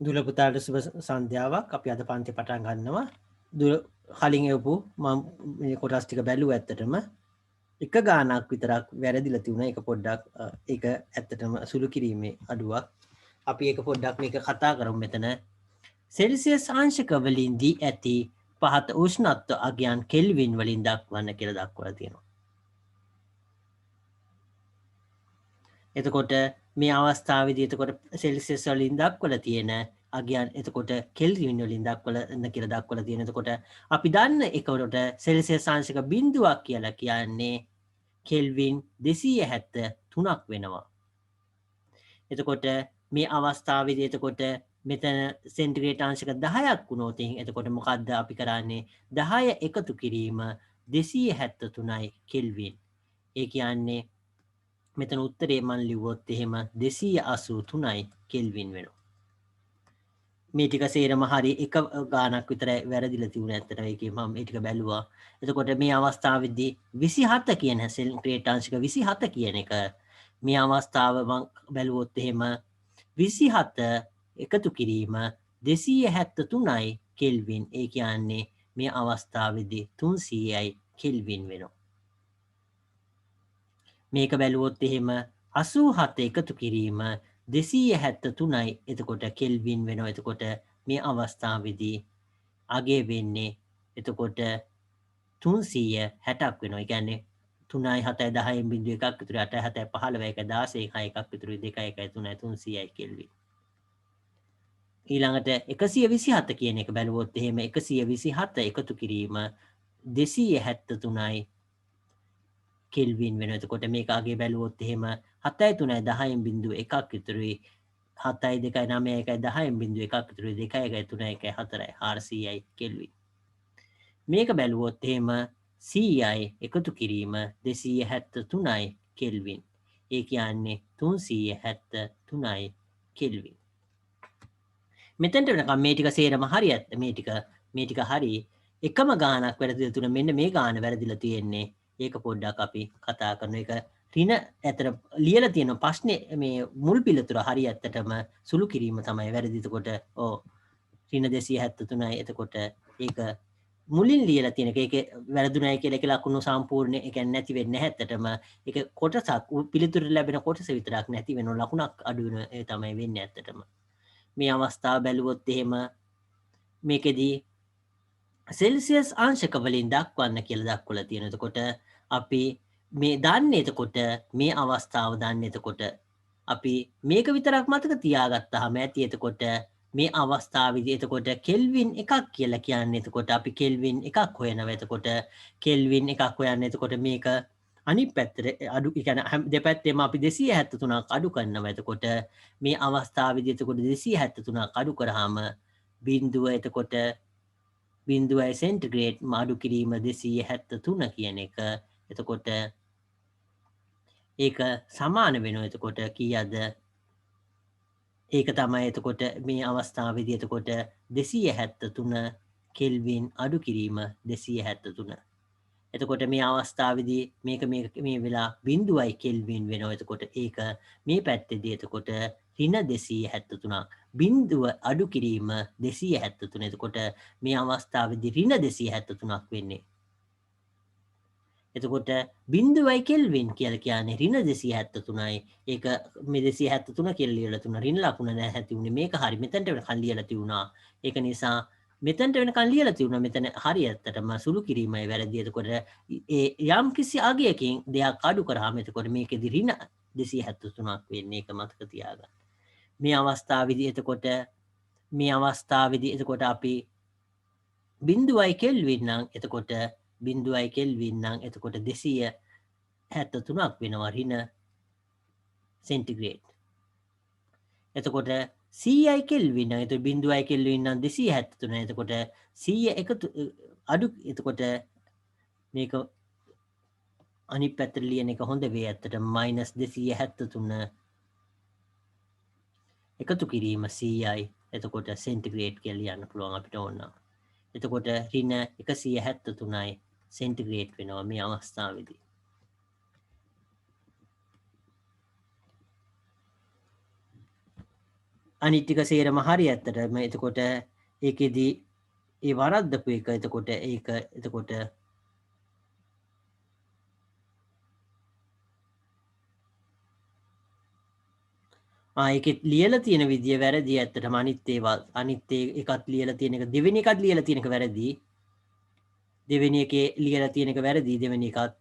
දුල පුතාට සුබ සන්ධ්‍යාවක් අපි අද පන්ති පටන් ගන්නවා. කලින් එවපු මම මේ කොටස් ටික බැලුවා ඇත්තටම එක ගානක් විතරක් වැරදිලා තිබුණා. ඒක පොඩ්ඩක් ඒක ඇත්තටම සුළු කිරීමේ අඩුවක්. අපි ඒක පොඩ්ඩක් මේක කතා කරමු මෙතන. සෙල්සියස් අංශක වලින් දී ඇති පහත උෂ්ණත්ව අගයන් කෙල්වින් වලින් දක්වන්න කියලා දක්වලා තියෙනවා. එතකොට මේ අවස්ථාවේදී එතකොට සෙල්සියස් වලින් දක්වලා තියෙන අගයන් එතකොට කෙල්වින් වලින් දක්වලා කියලා දක්වලා තියෙන. එතකොට අපි දන්න එකට සෙල්සියස් අංශක බිඳුවක් කියලා කියන්නේ කෙල්වින් 273ක් වෙනවා. එතකොට මේ අවස්ථාවේදී එතකොට මෙතන සෙන්ටිග්‍රේඩ් අංශක 10ක් වුණොත් එතකොට මොකද්ද අපි කරන්නේ 10 එකතු කිරීම 273යි කෙල්වින්. ඒ කියන්නේ මෙතන උත්තරේ මන් ලිව්වොත් එහෙම 283යි කෙල්වින් වෙනවා. මේ ටික සේරම හරි එක ගානක් විතරයි වැරදිලා තිබුණේ ඇත්තට. ඒකේ මම මේ ටික බැලුවා. එතකොට මේ අවස්ථාවේදී 27 කියන සෙන්ටිග්‍රේඩ් අංශක 27 කියන එක මේ අවස්ථාව මම බැලුවොත් එහෙම 27 එකතු කිරීම 273යි කෙල්වින්. ඒ කියන්නේ මේ අවස්ථාවේදී 300යි කෙල්වින් වෙනවා. මේක බැලුවොත් එහෙම 87 එකතු කිරීම 273යි එතකොට කෙල්වින් වෙනවා. එතකොට මේ අවස්ථාවේදී අගය වෙන්නේ එතකොට 360ක් වෙනවා. ඒ කියන්නේ 3යි 7යි 10න් බිඳුව එකක් ඉතුරු 8යි 7යි 15යි 1යි 16යි එකක් ඉතුරු 2යි 1යි 3යි 300යි කෙල්වින්. ඊළඟට 127 කියන එක බැලුවොත් එහෙම 127 එකතු කිරීම 273යි කෙල්වින් වෙනවා. එතකොට මේක අගේ බැලුවොත් එහෙම 7යි 3යි 10න් බිඳුව එකක් ඉතුරුයි 7යි 2යි 9යි 1යි 10න් බිඳුව එකක් ඉතුරුයි 2යි 1යි 3යි 1යි 4යි 400යි කෙල්වින්. මේක බැලුවොත් එහෙම 100යි එකතු කිරීම 273යි කෙල්වින්. ඒ කියන්නේ 373යි කෙල්වින්. මෙතෙන්ට වෙනකම් මේ ටික සේරම හරියට මේ ටික හරි එකම ගානක් වැරදිලා තුන මෙන්න මේ ගාන වැරදිලා තියෙන්නේ. ඒක පොඩ්ඩක් අපි කතා කරන එක ඍණ ඇතර ලියලා තියෙන ප්‍රශ්නේ මේ මුල් පිළිතුර හරි ඇත්තටම සුළු කිරීම තමයි වැරදි. එතකොට ඍණ 273යි. එතකොට ඒක මුලින් ලියලා තියෙන එක ඒක වැරදුනායි කියලා ඒක ලකුණු සම්පූර්ණ ඒ කියන්නේ නැති වෙන්නේ නැහැ ඇත්තටම. ඒක කොටසක් පිළිතුරු ලැබෙන කොටස විතරක් නැති වෙන ලකුණක් අඩු වෙන ඒ තමයි වෙන්නේ ඇත්තටම. මේ අවස්ථාව බැලුවොත් එහෙම මේකෙදී සෙල්සියස් අංශක වලින් දක්වන්න කියලා දක්වලා තියෙනවා. එතකොට අපි මේ දන්නේ එතකොට මේ අවස්ථාව දන්නේ එතකොට අපි මේක විතරක් මතක තියාගත්තාම ඇති. එතකොට මේ අවස්ථාවේදී එතකොට කෙල්වින් එකක් කියලා කියන්නේ එතකොට අපි කෙල්වින් එකක් හොයනවා. එතකොට කෙල්වින් එකක් හොයන්නේ එතකොට මේක අනිත් පැත්තට අඩු කියන්නේ දෙපැත්තේම අපි 273ක් අඩු කරනවා. එතකොට මේ අවස්ථාවේදී එතකොට 273ක් අඩු කරාම බිඳුව එතකොට බිඳුවයි සෙන්ටිග්‍රේඩ් අඩු කිරීම 273 කියන එක. එතකොට ඒක සමාන වෙනවා. එතකොට කීයද? ඒක තමයි එතකොට මේ අවස්ථාවේදී එතකොට 273 කෙල්වින් අඩු කිරීම 273. එතකොට මේ අවස්ථාවේදී මේක මේ වෙලා බිඳුවයි කෙල්වින් වෙනවා. එතකොට ඒක මේ පැත්තේදී එතකොට ඍණ 273ක් බිඳුව අඩු කිරීම 273. එතකොට මේ අවස්ථාවේදී ඍණ 273ක් වෙන්නේ. එතකොට බිඳුවයි කෙල්වින් කියලා කියන්නේ ඍණ 273යි. ඒක මේ 273 කියලා ලියලා තුන ඍණ ලකුණ නැහැ තියුනේ. මේක හරි මෙතනට වෙනකන් ලියලා තියුණා. ඒක නිසා මෙතනට වෙනකන් ලියලා තියුණා. මෙතන හරි ඇත්තටම සුළු කිරීමයි වැරදි. එතකොට ඒ යම් කිසි අගයකින් දෙයක් අඩු කරාම එතකොට මේකෙදි ඍණ 273ක් වෙන්නේ. ඒක මතක තියාගන්න. මේ අවස්ථාවේදී එතකොට අපි බිඳුවයි කෙල්වින් නම් එතකොට බිඳුවයි කෙල්වින් නම් එතකොට 273ක් වෙනවා ඍණ සෙන්ටිග්‍රේඩ්. එතකොට 100යි කෙල්වින් නම් එතකොට බිඳුවයි කෙල්වින් නම් 273. එතකොට 100 එකතු අඩු එතකොට මේක අනිත් පැත්තට ලියන එක හොඳ වේ ඇත්තට -273 එකතු කිරීම 100යි. එතකොට සෙන්ටිග්‍රේඩ් කියලා ලියන්න පුළුවන් අපිට ඕන නම්. එතකොට ඍණ 173යි සෙන්ටිග්‍රේඩ් වෙනවා මේ අවස්ථාවේදී. අනිත් ටික සේරම හරි ඇත්තටම. එතකොට ඒකෙදි ඒ වරද්දපු එක එතකොට ඒක එතකොට ඒකෙත් ලියලා තියෙන විදිය වැරදි ඇත්තටම. අනිත් ඒවා අනිත් එකත් ලියලා තියෙන එක දෙවෙනි එකත් ලියලා තියෙන එක වැරදි. දෙවෙනි එකේ ලියලා තියෙන එක වැරදි. දෙවෙනි එකත්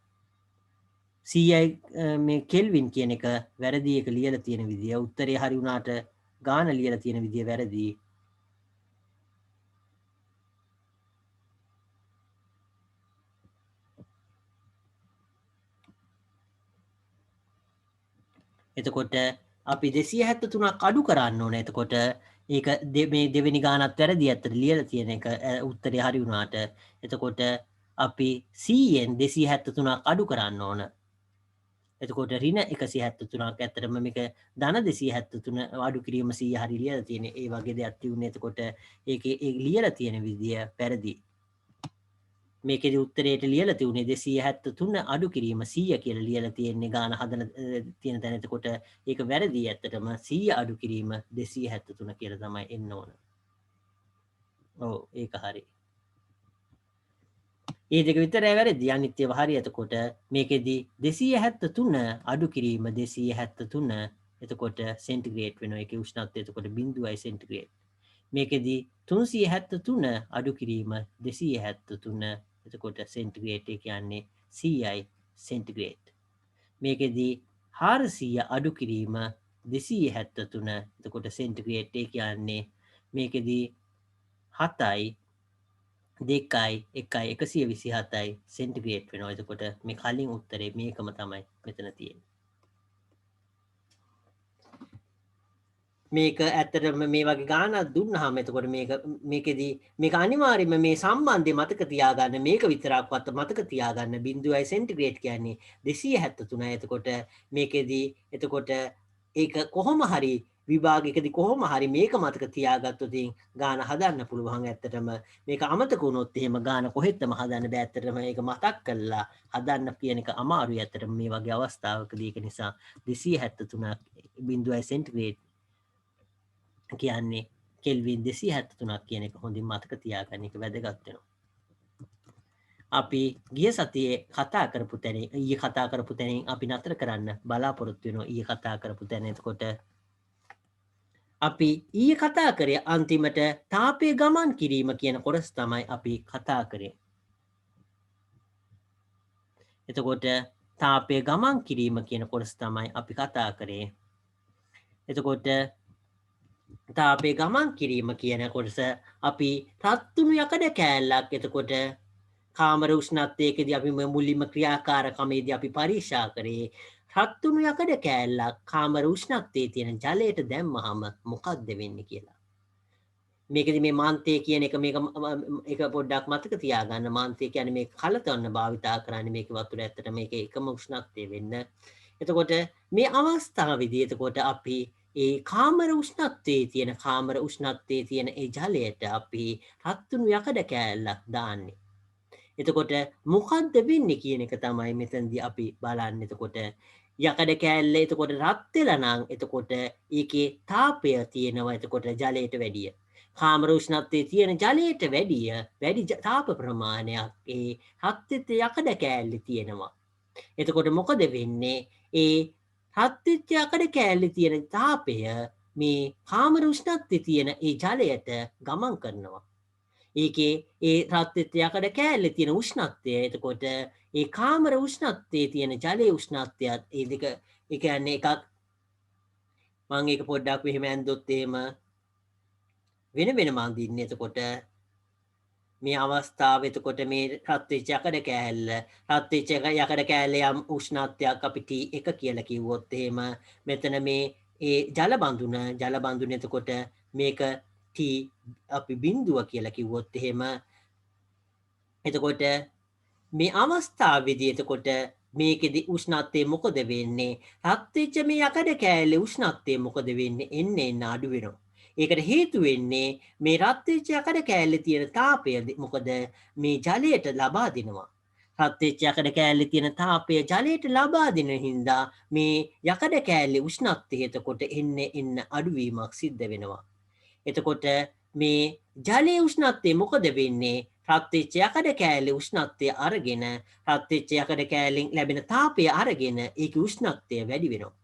CI මේ කෙල්වින් කියන එක වැරදි. එක ලියලා තියෙන විදිය උත්තරේ හරි වුණාට ගාන ලියලා තියෙන විදිය වැරදි. එතකොට අපි 273ක් අඩු කරන්න ඕනේ. එතකොට ඒක මේ දෙවෙනි ගානත් වැරදි ඇත්තට ලියලා තියෙන එක උත්තරේ හරි වුණාට. එතකොට අපි 100ෙන් 273ක් අඩු කරන්න ඕන. එතකොට ඍණ 173ක් ඇත්තටම මේක ධන 273 අඩු කිරීම 100 හරි ලියලා තියෙන. ඒ වගේ දෙයක් තියුනේ. එතකොට ඒකේ ඒ ලියලා තියෙන විදිය වැරදි. මේකෙදි උත්තරේට ලියලා තියුනේ 273 අඩු කිරීම 100 කියලා ලියලා තියෙන්නේ ගාන හදන තියෙන තැන. එතකොට ඒක වැරදි. ඇත්තටම 100 අඩු කිරීම 273 කියලා තමයි එන්න ඕන. ඔව් ඒක හරි. ඒ දෙක විතරයි වැරදි. අනිත් ඒවා හරි. එතකොට මේකෙදි 273 අඩු කිරීම 273 එතකොට සෙන්ටිග්‍රේඩ් වෙනවා. ඒකේ උෂ්ණත්වය එතකොට 0යි සෙන්ටිග්‍රේඩ්. මේකෙදි 373 අඩු කිරීම 273 එතකොට සෙන්ටිග්‍රේඩ්. ඒ කියන්නේ 100යි සෙන්ටිග්‍රේඩ්. මේකෙදි 400 අඩු කිරීම 273 එතකොට සෙන්ටිග්‍රේඩ්. ඒ කියන්නේ මේකෙදි 7යි 2යි 1යි 127යි සෙන්ටිග්‍රේඩ් වෙනවා. එතකොට මේ කලින් උත්තරේ මේකම තමයි මෙතන තියෙන්නේ. මේක ඇත්තටම මේ වගේ ගානක් දුන්නාම එතකොට මේකෙදි මේක අනිවාර්යයෙන්ම මේ සම්බන්ධය මතක තියාගන්න. මේක විතරක්වත් මතක තියාගන්න. 0යි සෙන්ටිග්‍රේඩ් කියන්නේ 273. එතකොට මේකෙදි එතකොට ඒක කොහොම හරි විභාගයකදී කොහොම හරි මේක මතක තියාගත්තොත් ගාන හදන්න පුළුවන්. ඇත්තටම මේක අමතක වුණොත් එහෙම ගාන කොහෙත්ම හදන්න බෑ. ඇත්තටම ඒක මතක් කරලා හදන්න කියන එක අමාරුයි. ඇත්තටම මේ වගේ අවස්ථාවකදී ඒක නිසා 273ක් 0යි සෙන්ටිග්‍රේඩ් කියන්නේ කෙල්වින් 273ක් කියන එක හොඳින් මතක තියාගන්න එක වැදගත් වෙනවා. අපි ගිය සතියේ කතා කරපු තැනින් ඊයේ කතා කරපු තැනින් අපි නතර කරන්න බලාපොරොත්තු වෙනවා. ඊයේ කතා කරපු තැන එතකොට අපි ඊයේ කතා කරේ අන්තිමට තාපය ගමන් කිරීම කියන කොටස තමයි අපි කතා කරේ. එතකොට තාපය ගමන් කිරීම කියන කොටස තමයි අපි කතා කරේ. එතකොට තාපය ගමන් කිරීම කියන කොටස අපි රත්තුණු යකඩ කෑල්ලක් එතකොට කාමර උෂ්ණත්වයකදී අපි මුලින්ම ක්‍රියාකාරකමේදී අපි පරීක්ෂා කරේ රත්තුණු යකඩ කෑල්ලක් කාමර උෂ්ණත්වයේ තියෙන ජලයට දැම්මහම මොකක්ද වෙන්නේ කියලා. මේකෙදි මේ මාන්තය කියන එක මේක පොඩ්ඩක් මතක තියාගන්න. මාන්තය කියන්නේ මේ කලතවන්න භාවිතා කරන්නේ මේක වතුර ඇත්තට මේක එකම උෂ්ණත්වය වෙන්න. එතකොට මේ අවස්ථාවේදී එතකොට අපි ඒ කාමර උෂ්ණත්වයේ තියෙන ඒ ජලයට අපි රත්තුණු යකඩ කෑල්ලක් දාන්නේ. එතකොට මොකද්ද වෙන්නේ කියන එක තමයි මෙතනදී අපි බලන්නේ. එතකොට යකඩ කෑල්ල එතකොට රත් වෙලා නම් එතකොට ඒකේ තාපය තියෙනවා එතකොට ජලයට වැඩිය. කාමර උෂ්ණත්වයේ තියෙන ජලයට වැඩි තාප ප්‍රමාණයක් ඒ රත් වෙච්ච යකඩ කෑල්ලේ තියෙනවා. එතකොට මොකද වෙන්නේ? ඒ රත් වෙච්ච යකඩ කෑල්ලේ තියෙන තාපය මේ කාමර උෂ්ණත්වයේ තියෙන ඒ ජලයට ගමන් කරනවා. ඒකේ ඒ රත් වෙච්ච යකඩ කෑල්ලේ තියෙන උෂ්ණත්වය එතකොට ඒ කාමර උෂ්ණත්වයේ තියෙන ජලයේ උෂ්ණත්වයත් ඒ දෙක ඒ කියන්නේ එකක් මම ඒක පොඩ්ඩක් මෙහෙම ඇන්දොත් එහෙම වෙනම අඳින්නේ. එතකොට මේ අවස්ථාව එතකොට මේ රත් වෙච්ච යකඩ කෑල්ල රත් වෙච්ච යකඩ කෑල්ල යම් උෂ්ණත්වයක් අපි T1 කියලා කිව්වොත් එහෙම මෙතන මේ ඒ ජල බඳුන එතකොට මේක T අපි බිඳුව කියලා කිව්වොත් එහෙම එතකොට මේ අවස්ථාවේදී එතකොට මේකෙදි උෂ්ණත්වය මොකද වෙන්නේ? රත් වෙච්ච මේ යකඩ කෑල්ලේ උෂ්ණත්වය මොකද වෙන්නේ? එන්න අඩු වෙනවා. ඒකට හේතු වෙන්නේ මේ රත් වෙච්ච යකඩ කෑල්ලේ තියෙන තාපය මොකද මේ ජලයට ලබා දෙනවා. රත් වෙච්ච යකඩ කෑල්ලේ තියෙන තාපය ජලයට ලබා දෙන හින්දා මේ යකඩ කෑල්ලේ උෂ්ණත්වය එතකොට එන්න අඩුවීමක් සිද්ධ වෙනවා. එතකොට මේ ජලයේ උෂ්ණත්වය මොකද වෙන්නේ? රත් වෙච්ච යකඩ කෑල්ලේ උෂ්ණත්වය අරගෙන රත් වෙච්ච යකඩ කෑල්ලෙන් ලැබෙන තාපය අරගෙන ඒකේ උෂ්ණත්වය වැඩි වෙනවා.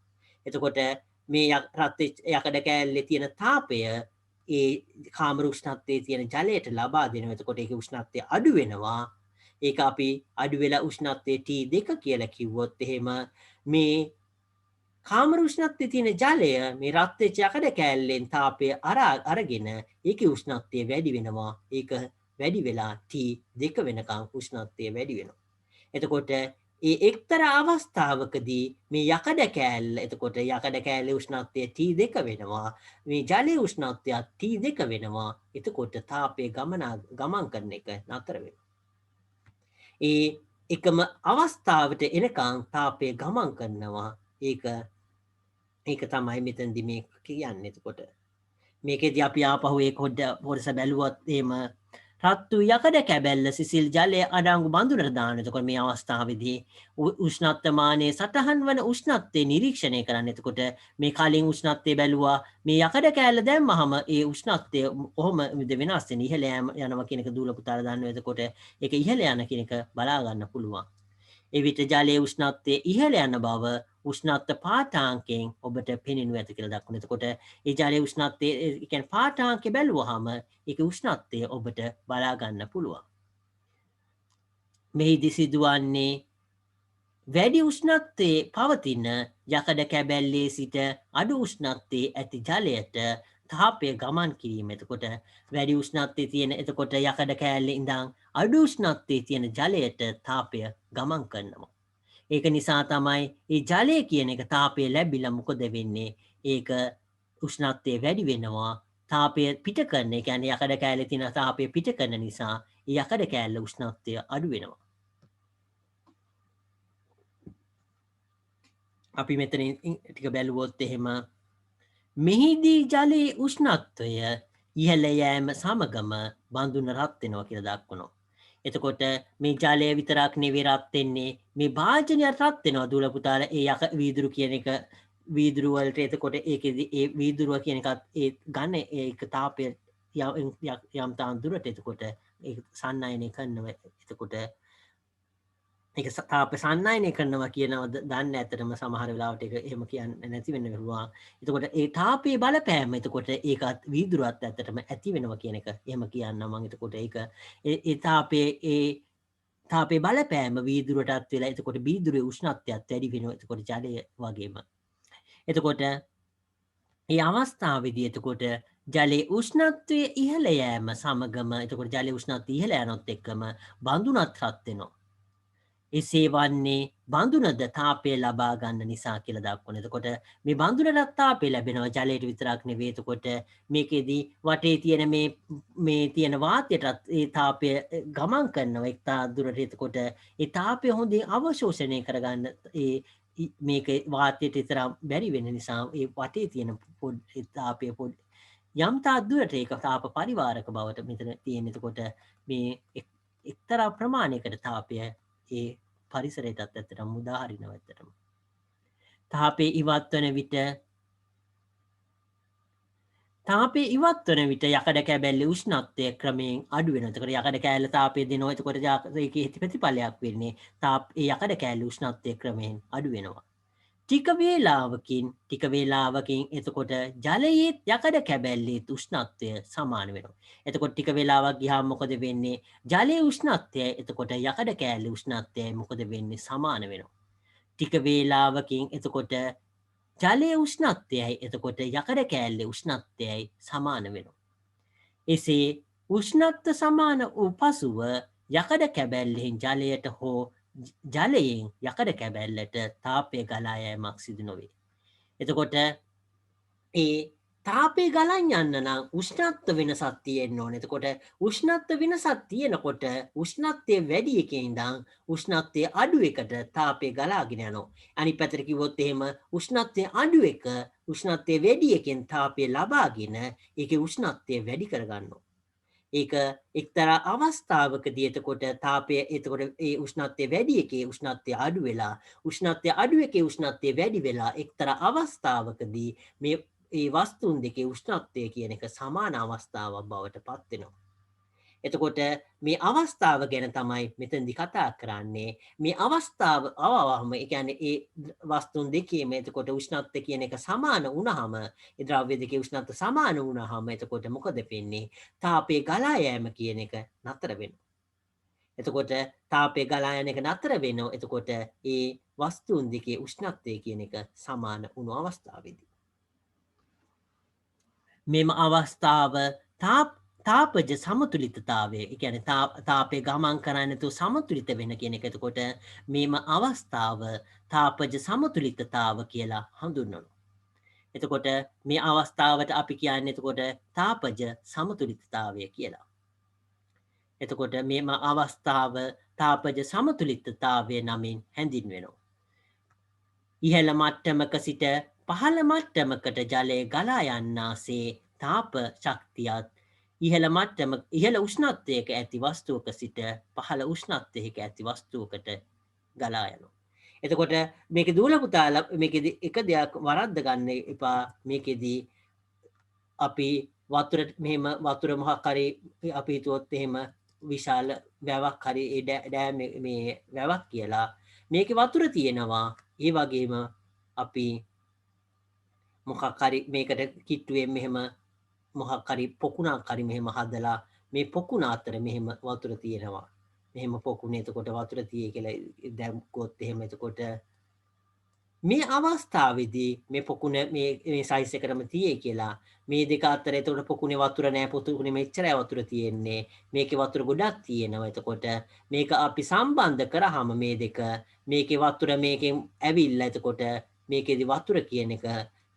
එතකොට මේ රත් වෙච්ච යකඩ කෑල්ලේ තියෙන තාපය ඒ කාමර උෂ්ණත්වයේ තියෙන ජලයට ලබා දෙනවා. එතකොට ඒකේ උෂ්ණත්වය අඩු වෙනවා. ඒක අපි අඩු වෙලා උෂ්ණත්වය T2 කියලා කිව්වොත් එහෙම මේ කාමර උෂ්ණත්වයේ තියෙන ජලය මේ රත් වෙච්ච යකඩ කෑල්ලෙන් තාපය අරගෙන ඒකේ උෂ්ණත්වය වැඩි වෙනවා. ඒක වැඩි වෙලා T2 වෙනකන් උෂ්ණත්වය වැඩි වෙනවා. එතකොට ඒ එක්තරා අවස්ථාවකදී මේ යකඩ කෑල්ල එතකොට යකඩ කෑල්ලේ උෂ්ණත්වය T2 වෙනවා. මේ ජලයේ උෂ්ණත්වය T2 වෙනවා. එතකොට තාපය ගමන් කරන එක නතර වෙනවා. ඒ එකම අවස්ථාවට එනකන් තාපය ගමන් කරනවා. ඒක තමයි මෙතනදි මේ කියන්නේ. එතකොට මේකෙදී අපි ආපහු ඒක පොඩ්ඩ බැලුවොත් එහෙම රත් වූ යකඩ කැබැල්ල සිසිල් ජලය අඩංගු බඳුනට දාන. එතකොට මේ අවස්ථාවේදී උෂ්ණත්වමානයේ සටහන් වන උෂ්ණත්වය නිරීක්ෂණය කරන්න. එතකොට මේ කලින් උෂ්ණත්වය බැලුවා. මේ යකඩ කෑල්ල දැම්මහම ඒ උෂ්ණත්වය කොහොමද වෙනස් වෙන්නේ? ඉහළ යනවා කියන එක දූල පුතාලා දන්නවා. එතකොට ඒක ඉහළ යන කියන එක බලා ගන්න පුළුවන්. එවිට ජලයේ උෂ්ණත්වය ඉහළ යන බව උෂ්ණත්ව පාඨාංකයෙන් ඔබට පෙනෙනු ඇත කියලා දක්වනවා. එතකොට ඒ ජලයේ උෂ්ණත්වය කියන්නේ පාඨාංකය බැලුවහම ඒකේ උෂ්ණත්වය ඔබට බලා ගන්න පුළුවන්. මෙහිදී සිදුවන්නේ වැඩි උෂ්ණත්වයේ පවතින යකඩ කැබැල්ලේ සිට අඩු උෂ්ණත්වයේ ඇති ජලයට තාපය ගමන් කිරීම. එතකොට වැඩි උෂ්ණත්වයේ තියෙන එතකොට යකඩ කෑල්ලේ ඉඳන් අඩු උෂ්ණත්වයේ තියෙන ජලයට තාපය ගමන් කරනවා. ඒක නිසා තමයි මේ ජලය කියන එක තාපය ලැබිලා මොකද වෙන්නේ? ඒක උෂ්ණත්වය වැඩි වෙනවා. තාපය පිට කරන, ඒ කියන්නේ යකඩ කෑල්ලේ තියෙන තාපය පිට කරන නිසා යකඩ කෑල්ල උෂ්ණත්වය අඩු වෙනවා. අපි මෙතන ටික බැලුවොත් එහෙම මෙහිදී ජලයේ උෂ්ණත්වය ඉහළ යෑම සමගම බඳුන රත් වෙනවා කියලා දක්වනවා. එතකොට මේ ජලය විතරක් නෙවෙයි රත් වෙන්නේ, මේ භාජනය රත් වෙනවා දූල පුතාලා. ඒ වීදුරු කියන එක වීදුරු වලට එතකොට ඒකෙදි ඒ වීදුරුව කියන එකත් ඒ ගන්න ඒක තාපය යම් තාන් දුරට එතකොට ඒක සන්නයනය කරනවා. එතකොට ඒක තාප සන්නයනය කරනවා කියනවා දන්න. ඇත්තටම සමහර වෙලාවට ඒක එහෙම කියන්නේ නැති වෙන්න පුළුවන්. එතකොට ඒ තාපයේ බලපෑම එතකොට ඒකත් වීදුරුවත් ඇත්තටම ඇති වෙනවා කියන එක එහෙම කියන්නම් මම. එතකොට ඒක ඒ තාපයේ බලපෑම වීදුරුවටත් වෙලා එතකොට වීදුරුවේ උෂ්ණත්වයත් වැඩි වෙනවා. එතකොට ජලය වගේම. එතකොට මේ අවස්ථාවේදී එතකොට ජලයේ උෂ්ණත්වය ඉහළ යෑම සමගම එතකොට ජලයේ උෂ්ණත්වය ඉහළ යනොත් එක්කම බඳුනත් රත් වෙනවා. එසේ වන්නේ බඳුනද තාපය ලබා ගන්න නිසා කියලා දක්වනවා. එතකොට මේ බඳුනට තාපය ලැබෙනවා ජලයට විතරක් නෙවෙයි. එතකොට මේකෙදී වටේ තියෙන මේ තියෙන වාතයටත් ඒ තාපය ගමන් කරනවා එක්තරා දුරට. එතකොට ඒ තාපය හොඳින් අවශෝෂණය කරගන්න මේක වාතයට විතරක් බැරි වෙන නිසා ඒ වටේ තියෙන තාපය යම් තාක් දුරට ඒක තාප පරිවාරක බවට මෙතන තියෙන. එතකොට මේ එක්තරා ප්‍රමාණයකට තාපය ඒ පරිසරයටත් ඇත්තටම උදාහරිනවා. ඇත්තටම තාපය ඉවත් වන විට යකඩ කැබැල්ලේ උෂ්ණත්වය ක්‍රමයෙන් අඩු වෙනවා. එතකොට යකඩ කෑල්ල තාපය දෙනවා. එතකොට ඒකේ ප්‍රතිඵලයක් වෙන්නේ ඒ යකඩ කෑල්ලේ උෂ්ණත්වය ක්‍රමයෙන් අඩු වෙනවා. ටික වේලාවකින් එතකොට ජලයේ යකඩ කැබැල්ලේ උෂ්ණත්වය සමාන වෙනවා. එතකොට ටික වේලාවක් ගියාම මොකද වෙන්නේ? ජලයේ උෂ්ණත්වය එතකොට යකඩ කෑල්ලේ උෂ්ණත්වයයි මොකද වෙන්නේ? සමාන වෙනවා. ටික වේලාවකින් එතකොට ජලයේ උෂ්ණත්වයයි එතකොට යකඩ කෑල්ලේ උෂ්ණත්වයයි සමාන වෙනවා. එසේ උෂ්ණත්ව සමාන වූ පසුව යකඩ කැබැල්ලෙන් ජලයට හෝ ජලයෙන් යකඩ කැබැල්ලට තාපය ගලා යෑමක් සිදු නොවේ. එතකොට ඒ තාපය ගලන් යන්න නම් උෂ්ණත්ව වෙනසක් තියෙන්න ඕනේ. එතකොට උෂ්ණත්ව වෙනසක් තියෙනකොට උෂ්ණත්වය වැඩි එකේ ඉඳන් උෂ්ණත්වය අඩු එකට තාපය ගලාගෙන යනවා. අනිත් පැත්තට කිව්වොත් එහෙම උෂ්ණත්වය අඩු එක උෂ්ණත්වය වැඩි එකෙන් තාපය ලබාගෙන ඒකේ උෂ්ණත්වය වැඩි කරගන්නවා. ඒක එක්තරා අවස්ථාවකදී එතකොට තාපය එතකොට ඒ උෂ්ණත්වය වැඩි එකේ උෂ්ණත්වය අඩු වෙලා උෂ්ණත්වය අඩු එකේ උෂ්ණත්වය වැඩි වෙලා එක්තරා අවස්ථාවකදී මේ ඒ වස්තුන් දෙකේ උෂ්ණත්වය කියන එක සමාන අවස්ථාවක් බවට පත් වෙනවා. එතකොට මේ අවස්ථාව ගැන තමයි මෙතනදි කතා කරන්නේ. මේ අවස්ථාව ආවම ඒ කියන්නේ ඒ වස්තුන් දෙකේම එතකොට උෂ්ණත්වය කියන එක සමාන වුණාම ඒ ද්‍රව්‍ය දෙකේ උෂ්ණත්වය සමාන වුණාම එතකොට මොකද වෙන්නේ? තාපයේ ගලා යෑම කියන එක නතර වෙනවා. එතකොට තාපයේ ගලා යන එක නතර වෙනවා. එතකොට ඒ වස්තුන් දෙකේ උෂ්ණත්වය කියන එක සමාන වුණු අවස්ථාවේදී මෙම අවස්ථාව තාපජ සමතුලිතතාවය එකන තාපය ගමන් කරන්නතු සමතුලිත වෙන කියන එක එතකොට මෙම අවස්ථාව තාපජ සමතුලිතතාව කියලා හඳුන්නනු. එතකොට මේ අවස්ථාවට අපි කියන්න එතකොට තාපජ සමතුලිතතාවය කියලා. එතකොට මෙම අවස්ථාව තාපජ සමතුලිතතාවය නමින් හැඳින්වෙනවා. ඉහළ මට්ටමක සිට පහළ මට්ටමකට ජලය ගලා යන්නාසේ තාප ශක්තියත් ඉහළ උෂ්ණත්වයක ඇති වස්තුවක සිට පහළ උෂ්ණත්වයක ඇති වස්තුවකට ගලා යනවා. එතකොට මේක දූලපුතාල මේකෙද එක දෙයක් වරද්ද ගන්න එපා මේකෙදී අපි වතුර මෙහෙම වතුර මොහක් හරි අපි හිතුවොත් එහෙම විශාල වැවක් හරි ඩෑම් මේ වැවක් කියලා මේකේ වතුර තියෙනවා. ඒ වගේම අපි මොකක් හරි මේකට කිට්ටුවෙන් මෙහෙම මොකක් හරි පොකුණක් හරි මෙහෙම හදලා මේ පොකුණ අතර මෙහෙම වතුර තියෙනවා. මෙහෙම පොකුණ එතකොට වතුර තියෙයි කියලා දැම්කොත් එහෙම එතකොට මේ අවස්ථාවේදී මේ පොකුණ මේ සයිස් එකටම තියෙයි කියලා මේ දෙක අතර එතකොට පොකුණේ වතුර නැහැ පොකුණේ මෙච්චරයි වතුර තියෙන්නේ මේකේ වතුර ගොඩක් තියෙනවා. එතකොට මේක අපි සම්බන්ධ කරාම මේ දෙක මේකේ වතුර මේකෙන් ඇවිල්ලා එතකොට මේකේදී වතුර කියන එක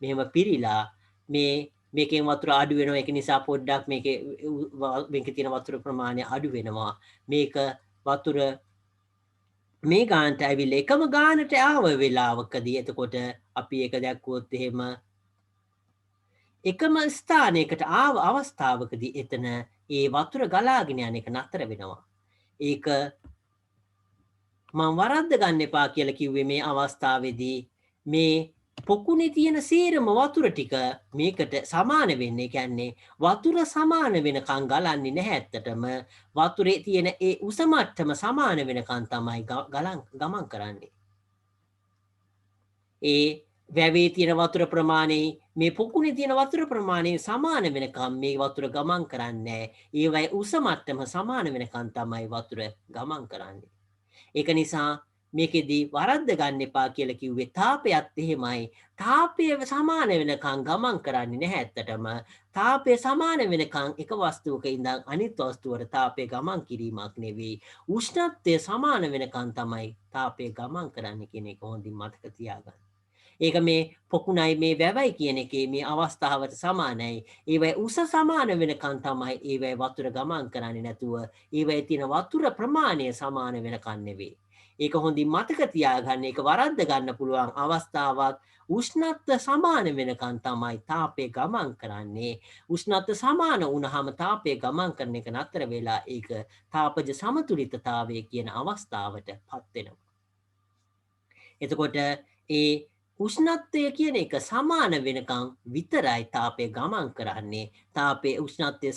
මෙහෙම පිරීලා මේකෙන් වතුර අඩු වෙනවා. ඒක නිසා පොඩ්ඩක් මේකේ තියෙන වතුර ප්‍රමාණය අඩු වෙනවා. මේක වතුර මේ ගානට ඇවිල්ලා එකම ගානට ආව වෙලාවකදී එතකොට අපි ඒක දැක්කුවොත් එහෙම එකම ස්ථානයකට ආව අවස්ථාවකදී එතන ඒ වතුර ගලාගෙන යන එක නතර වෙනවා. ඒක මම වරද්ද ගන්න එපා කියලා කිව්වේ මේ අවස්ථාවේදී මේ පොකුණේ තියෙන සේරම වතුර ටික මේකට සමාන වෙන්නේ. කියන්නේ වතුර සමාන වෙනකන් ගලන්නේ නැහැ. ඇත්තටම වතුරේ තියෙන ඒ උස මට්ටම සමාන වෙනකන් තමයි ගමන් කරන්නේ. ඒ වැවේ තියෙන වතුර ප්‍රමාණය මේ පොකුණේ තියෙන වතුර ප්‍රමාණය සමාන වෙනකම් මේ වතුර ගමන් කරන්නේ. ඒවයි උස මට්ටම සමාන වෙනකන් තමයි වතුර ගමන් කරන්නේ. ඒක නිසා මේකෙදී වරද්ද ගන්න එපා කියලා කිව්වේ තාපයත් එහෙමයි. තාපය සමාන වෙනකන් ගමන් කරන්නේ නැහැ. ඇත්තටම තාපය සමාන වෙනකන් එක වස්තුවක ඉඳන් අනිත් වස්තුවට තාපය ගමන් කිරීමක් නෙවෙයි. උෂ්ණත්වය සමාන වෙනකන් තමයි තාපය ගමන් කරන්නේ කියන එක හොඳින් මතක තියාගන්න. ඒක මේ පොකුණයි මේ වැවයි කියන එකේ මේ අවස්ථාවට සමානයි. ඒවයි උස සමාන වෙනකන් තමයි ඒවයි වතුර ගමන් කරන්නේ නැතුව ඒවයි තියෙන වතුර ප්‍රමාණය සමාන වෙනකන් නෙවෙයි. ඒක හොඳින් මතක තියාගන්න. ඒක වරද්ද ගන්න පුළුවන් අවස්ථාවක්. උෂ්ණත්ව සමාන වෙනකන් තමයි තාපය ගමන් කරන්නේ. උෂ්ණත්ව සමාන වුණාම තාපය ගමන් කරන එක නතර වෙලා ඒක තාපජ සමතුලිතතාවය කියන අවස්ථාවට පත් වෙනවා. එතකොට ඒ උෂ්ණත්වය කියන එක සමාන වෙනකං විතරයි තාපය ගමන් කරන්නේ. තාපේ උෂ්ණත්වය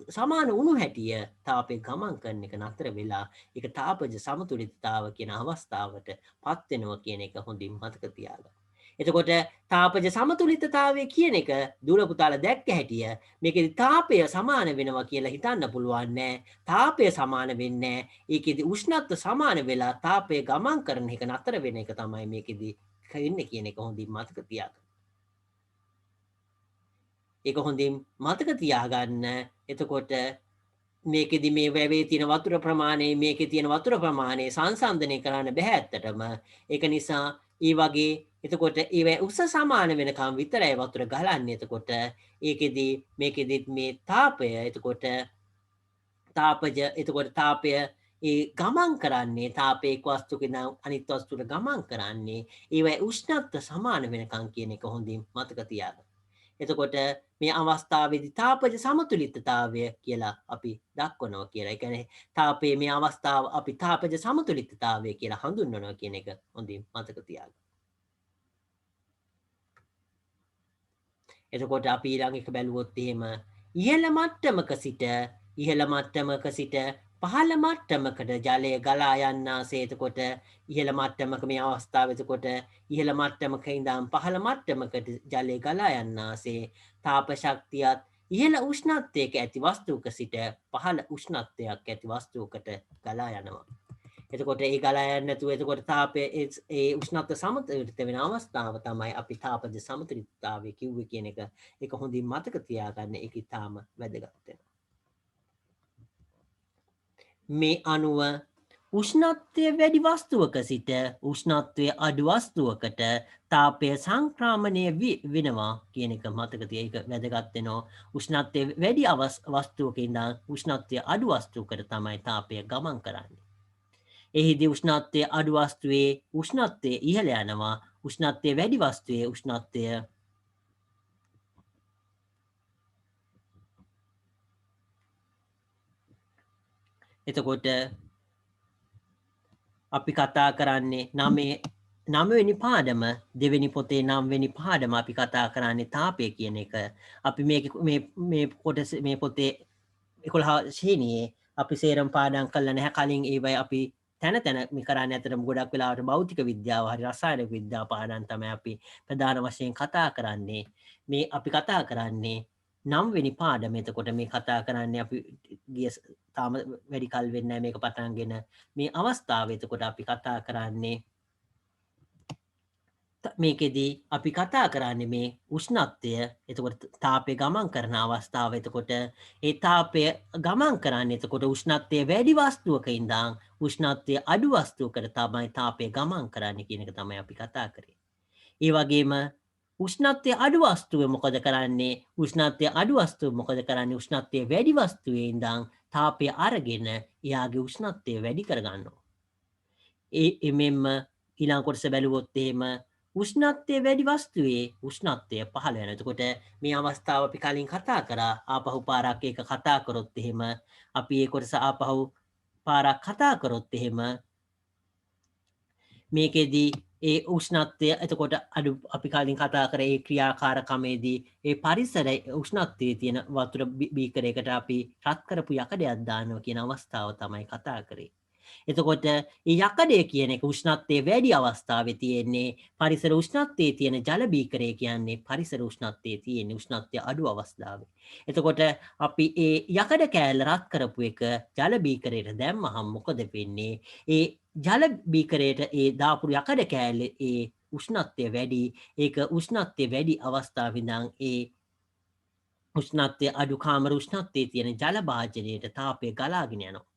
සමාන වුණු හැටිය තාපය ගමන් කරන එක නතර වෙලා එක තාපජ සමතුලිතතාව කියන අවස්ථාවට පත්වෙනවා කියන එක හොඳින් මතක තියාගන්න. එතකොට තාපජ සමතුලිතතාවය කියන එක දුලපුතාල දැක්ක හැටිය මේකෙදි තාපය සමාන වෙනවා කියලා හිතන්න පුළුවන් නෑ. තාපය සමාන වෙන්නේ ඒකෙදි උෂ්ණත්ව සමාන වෙලා තාපය ගමන් කරන එක නතර වෙන එක තමයි මේකෙදි ඉන්න කියන එක හොඳින් මතක තියාගන්න. ඒක හොඳින් මතක තියාගන්න. එතකොට මේකෙදි මේ වැවේ තියෙන වතුර ප්‍රමාණය මේකේ තියෙන වතුර ප්‍රමාණය සංසන්දනය කරන්න බෑ ඇත්තටම. ඒක නිසා ඒ වගේ එතකොට ඒවැ උස සමාන වෙනකම් විතරයි වතුර ගලන්නේ. එතකොට ඒකෙදි මේකෙදිත් මේ තාපය එතකොට තාපය ඒ ගමන් කරන්නේ තාපයක වස්තුක ඉඳන් අනිත් වස්තුවට ගමන් කරන්නේ ඒවයි උෂ්ණත්ව සමාන වෙනකන් කියන එක හොඳින් මතක තියාගන්න. එතකොට මේ අවස්ථාවේදී තාපජ සමතුලිතතාවය කියලා අපි දක්වනවා කියලා. ඒ කියන්නේ තාපයේ මේ අවස්ථාව අපි තාපජ සමතුලිතතාවය කියලා හඳුන්වනවා කියන එක හොඳින් මතක තියාගන්න. එතකොට අපි ඊළඟ එක බැලුවොත් එහෙම ඉහළ මට්ටමක සිට පහළ මට්ටමකට ජලය ගලා යන්නාසේ. එතකොට ඉහළ මට්ටමක මේ අවස්ථාව එතකොට ඉහළ මට්ටමක ඉඳන් පහළ මට්ටමකට ජලය ගලා යන්නාසේ තාප ශක්තියත් ඉහළ උෂ්ණත්වයක ඇති වස්තුවක සිට පහළ උෂ්ණත්වයක් ඇති වස්තුවකට ගලා යනවා. එතකොට ඒ ගලා යන්නේ නැතුව එතකොට තාපය ඒ උෂ්ණත්ව සමතුලිත වෙන අවස්ථාව තමයි අපි තාපජ සමතුලිතතාවය කිව්වේ කියන එක. ඒක හොඳින් මතක තියාගන්න. ඒක ඊටාම වැදගත් වෙනවා. මේ අනුව උෂ්ණත්වය වැඩි වස්තුවක සිට උෂ්ණත්වය අඩු වස්තුවකට තාපය සංක්‍රාමණය වෙනවා කියන එක මතක තියාගන්න. ඒක වැදගත් වෙනවා. උෂ්ණත්වය වැඩි වස්තුවක ඉඳන් උෂ්ණත්වය අඩු වස්තුවකට තමයි තාපය ගමන් කරන්නේ. එහිදී උෂ්ණත්වය අඩු වස්තුවේ උෂ්ණත්වය ඉහළ යනවා. උෂ්ණත්වය වැඩි වස්තුවේ උෂ්ණත්වය එතකොට අපි කතා කරන්නේ 9 වෙනි පාඩම දෙවෙනි පොතේ 9 වෙනි පාඩම අපි කතා කරන්නේ තාපය කියන එක. අපි මේ කොටස මේ පොතේ 11 ශ්‍රේණියේ අපි සේරම පාඩම් කළා නැහැ. කලින් ඒවයි අපි තැන මේ කරන්නේ අතරම ගොඩක් වෙලාවට භෞතික විද්‍යාව හරි රසායනික විද්‍යාව පාඩම් තමයි අපි ප්‍රධාන වශයෙන් කතා කරන්නේ. මේ අපි කතා කරන්නේ 9 වෙනි පාඩම. එතකොට මේ කතා කරන්නේ අපි ගිය තාම වැඩි කල් වෙන්නේ නැහැ මේක පටන්ගෙන මේ අවස්ථාවේ. එතකොට අපි කතා කරන්නේ මේකෙදී අපි කතා කරන්නේ මේ උෂ්ණත්වය. එතකොට තාපය ගමන් කරන අවස්ථාව. එතකොට ඒ තාපය ගමන් කරන්නේ එතකොට උෂ්ණත්වය වැඩි වස්තුවක ඉඳන් උෂ්ණත්වය අඩු වස්තුවකට තමයි තාපය ගමන් කරන්නේ කියන එක තමයි අපි කතා කරේ. ඒ වගේම උෂ්ණත්වය අඩු වස්තුව මොකද කරන්නේ? උෂ්ණත්වය අඩු වස්තුව මොකද කරන්නේ? උෂ්ණත්වය වැඩි වස්තුවේ ඉඳන් තාපය අරගෙන එයාගේ උෂ්ණත්වය වැඩි කරගන්නවා. එමෙන්න ඊළඟ කොටස බැලුවොත් එහෙම උෂ්ණත්වය වැඩි වස්තුවේ උෂ්ණත්වය පහළ වෙනවා. එතකොට මේ අවස්ථාව අපි කලින් කතා කරා. ආපහු පාරක් ඒක කතා කරොත් එහෙම අපි ඒ කොටස ආපහු පාරක් කතා කරොත් එහෙම මේකෙදී ඒ උෂ්ණත්වය එතකොට අඩු අපි කලින් කතා කරේ ඒ ක්‍රියාකාරකමේදී ඒ පරිසරයේ උෂ්ණත්වයේ තියෙන වතුර බීකරයකට අපි රත් කරපු යකඩයක් දානවා කියන අවස්ථාව තමයි කතා කරේ. එතකොට මේ යකඩය කියන එක උෂ්ණත්වයේ වැඩි අවස්ථාවේ තියෙන්නේ. පරිසර උෂ්ණත්වයේ තියෙන ජල බීකරය කියන්නේ පරිසර උෂ්ණත්වයේ තියෙන උෂ්ණත්වය අඩු අවස්ථාවේ. එතකොට අපි ඒ යකඩ කෑල්ල රත් කරපු එක ජල බීකරයට දැම්මහම මොකද වෙන්නේ? ඒ ජල බීකරයට ඒ දාපු යකඩ කෑල්ලේ ඒ උෂ්ණත්වය වැඩි. ඒක උෂ්ණත්වය වැඩි අවස්ථාවේ ඉඳන් ඒ උෂ්ණත්වය අඩු කාමර උෂ්ණත්වයේ තියෙන ජල භාජනයට තාපය ගලාගෙන යනවා.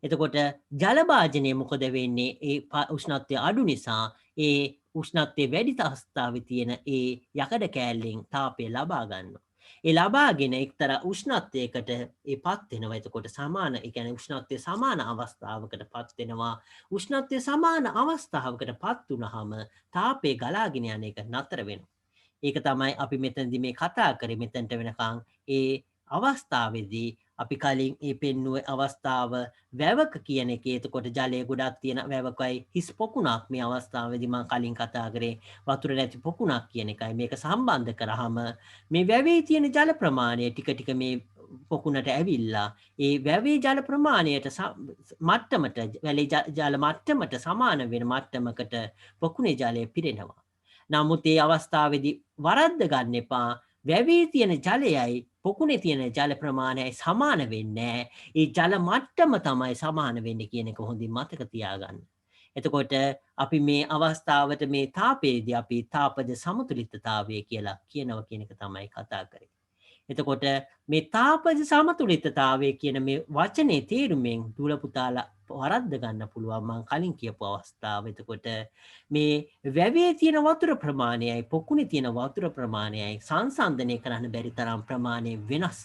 එතකොට ජල භාජනය මොකද වෙන්නේ? ඒ උෂ්ණත්වය අඩු නිසා ඒ උෂ්ණත්වය වැඩි අවස්ථාවේ තියෙන ඒ යකඩ කෑල්ලෙන් තාපය ලබා ගන්නවා. ඒ ලබාගෙන එක්තරා උෂ්ණත්වයකට පත් වෙනවා. එතකොට සමාන ඒ කියන්නේ උෂ්ණත්වය සමාන අවස්ථාවකට පත් වෙනවා. උෂ්ණත්වය සමාන අවස්ථාවකට පත් වුනහම තාපය ගලාගෙන යන එක නතර වෙනවා. ඒක තමයි අපි මෙතනදී මේ කතා කරේ. මෙතනට වෙනකන් ඒ අවස්ථාවේදී අපි කලින් ඒ පෙන්නුව අවස්ථාව වැවක කියන එකේ. එතකොට ජලය ගොඩක් තියෙන වැවකයි හිස් පොකුණක් මේ අවස්ථාවේදී මම කලින් කතා කරේ වතුර නැති පොකුණක් කියන එකයි. මේක සම්බන්ධ කරාම මේ වැවේ තියෙන ජල ප්‍රමාණය ටික ටික මේ පොකුණට ඇවිල්ලා ඒ වැවේ ජල ප්‍රමාණයට මට්ටමට වැලේ ජල මට්ටමට සමාන වෙන මට්ටමකට පොකුණේ ජලය පිරෙනවා. නමුත් ඒ අවස්ථාවේදී වරද්ද ගන්න එපා. වැවේ තියෙන ජලයයි පොකුණේ තියෙන ජල ප්‍රමාණයයි සමාන වෙන්නේ. ඒ ජල මට්ටම තමයි සමාන වෙන්නේ කියන එක හොඳින් මතක තියාගන්න. එතකොට අපි මේ අවස්ථාවට මේ තාපයේදී අපි තාපජ සමතුලිතතාවය කියලා කියනවා කියන එක තමයි කතා කරේ. එතකොට මේ තාපජ සමතුලිතතාවය කියන මේ වචනේ තේරුමෙන් දුර පුතාලා වරද්ද ගන්න පුළුවන් මම කලින් කියපු අවස්ථාව. එතකොට මේ වැවේ තියෙන වතුර ප්‍රමාණයයි පොකුණේ තියෙන වතුර ප්‍රමාණයයි සංසන්දනය කරන්න බැරි තරම් ප්‍රමාණය වෙනස්.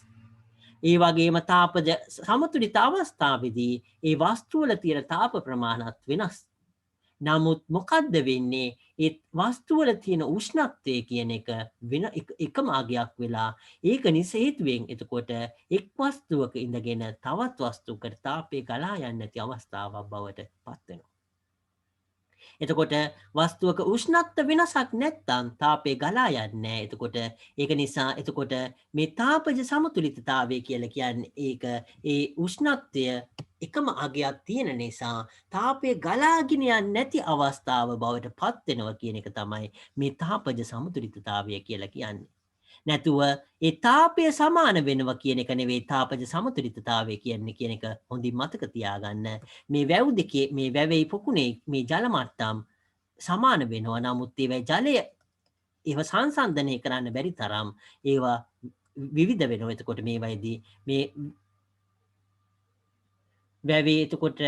ඒ වගේම තාපජ සමතුලිත අවස්ථාවේදී ඒ වස්තු වල තියෙන තාප ප්‍රමාණත් වෙනස්. නමුත් මොකද්ද වෙන්නේ? ඒ වස්තුවල තියෙන උෂ්ණත්වය කියන එක වෙන එකම අගයක් වෙලා ඒක නිසා හේතුවෙන් එතකොට එක් වස්තුවක ඉඳගෙන තවත් වස්තුවකට තාපය ගලා යන්නේ නැති අවස්ථාවක් බවට පත් වෙනවා. එතකොට වස්තුවක උෂ්ණත්ව වෙනසක් නැත්තම් තාපය ගලා යන්නේ නැහැ. එතකොට ඒක නිසා එතකොට මේ තාපජ සමතුලිතතාවය කියලා කියන්නේ ඒක ඒ උෂ්ණත්වය එකම අගයක් තියෙන නිසා තාපය ගලාගෙන යන්නේ නැති අවස්ථාව බවට පත් වෙනවා කියන එක තමයි මේ තාපජ සමතුලිතතාවය කියලා කියන්නේ. නැතුව ඒ තාපය සමාන වෙනවා කියන එක නෙවෙයි තාපජ සමතුලිතතාවය කියන්නේ කියන එක හොඳින් මතක තියාගන්න. මේ වැව් දෙකේ මේ වැවේ පොකුණේ මේ ජල මට්ටම් සමාන වෙනවා. නමුත් ඒවා ජලය ඒව සංසන්දනය කරන්න බැරි තරම් ඒවා විවිධ වෙනවා. එතකොට මේවයිදී මේ වැවේ එතකොට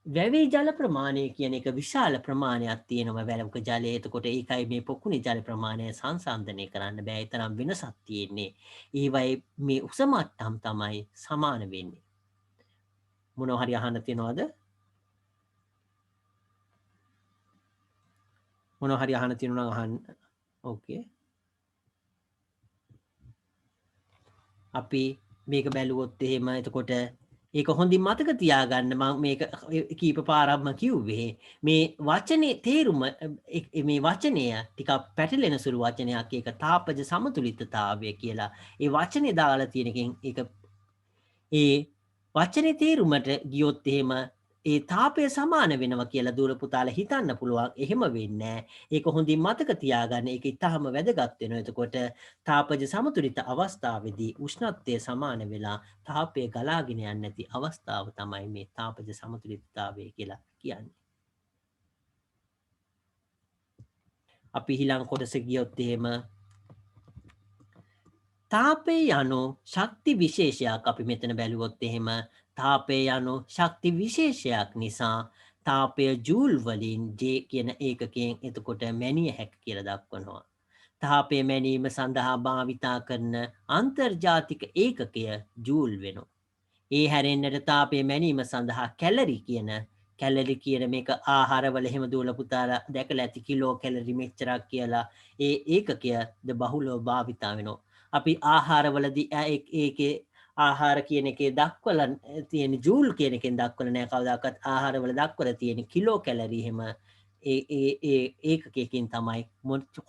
වැවේ ජල ප්‍රමාණය කියන එක විශාල ප්‍රමාණයක් තියෙනවා වැලක ජලය. එතකොට ඒකයි මේ පොකුණේ ජල ප්‍රමාණය සංසන්දනය කරන්න බෑ. ඒ තරම් වෙනසක් තියෙන්නේ. ඒවයි මේ උස මට්ටම් තමයි සමාන වෙන්නේ. මොනවා හරි අහන්න තියනවද? මොනවා හරි අහන්න තියෙනවා නම් අහන්න. ඕකේ. අපි මේක බැලුවොත් එහෙම එතකොට ඒක හොඳින් මතක තියාගන්න මම මේක කීප පාරක්ම කිව්වේ මේ වචනේ තේරුම මේ වචනය ටිකක් පැටලෙන සුළු වචනයක් ඒක තාපජ සමතුලිතතාවය කියලා. ඒ වචනේ දාලා තියෙන එකෙන් ඒක ඒ වචනේ තේරුමට ගියොත් එහෙම ඒ තාපය සමාන වෙනවා කියලා දූල පුතාලා හිතන්න පුළුවන්. එහෙම වෙන්නේ නැහැ. ඒක හොඳින් මතක තියාගන්න. ඒක ඉතාම වැදගත් වෙනවා. එතකොට තාපජ සමතුලිත අවස්ථාවේදී උෂ්ණත්වය සමාන වෙලා තාපය ගලාගෙන යන්නේ නැති අවස්ථාව තමයි මේ තාපජ සමතුලිතතාවය කියලා කියන්නේ. අපි ඊළඟ කොටස ගියොත් එහෙම තාපය යනු ශක්ති විශේෂයක් අපි මෙතන බැලුවොත් එහෙම තාපය යනු ශක්ති විශේෂයක් නිසා තාපය ජූල් වලින් J කියන ඒකකයෙන් එතකොට මැනිය හැක කියලා දක්වනවා. තාපය මැනීම සඳහා භාවිතා කරන අන්තර්ජාතික ඒකකය ජූල් වෙනවා. ඒ හැරෙන්නට තාපය මැනීම සඳහා කැලරි කියන මේක ආහාරවල එහෙම දූල පුතාලා දැකලා ඇති කිලෝ කැලරි මෙච්චරක් කියලා ඒ ඒකකයද බහුලව භාවිතා වෙනවා. අපි ආහාරවලදී ඒකේ ආහාර කියන එකේ දක්වලා තියෙන ජූල් කියන එකෙන් දක්වලා නැහැ කවදාකවත් ආහාරවල දක්වලා තියෙන කිලෝ කැලරි එහෙම ඒ ඒකකයකින් තමයි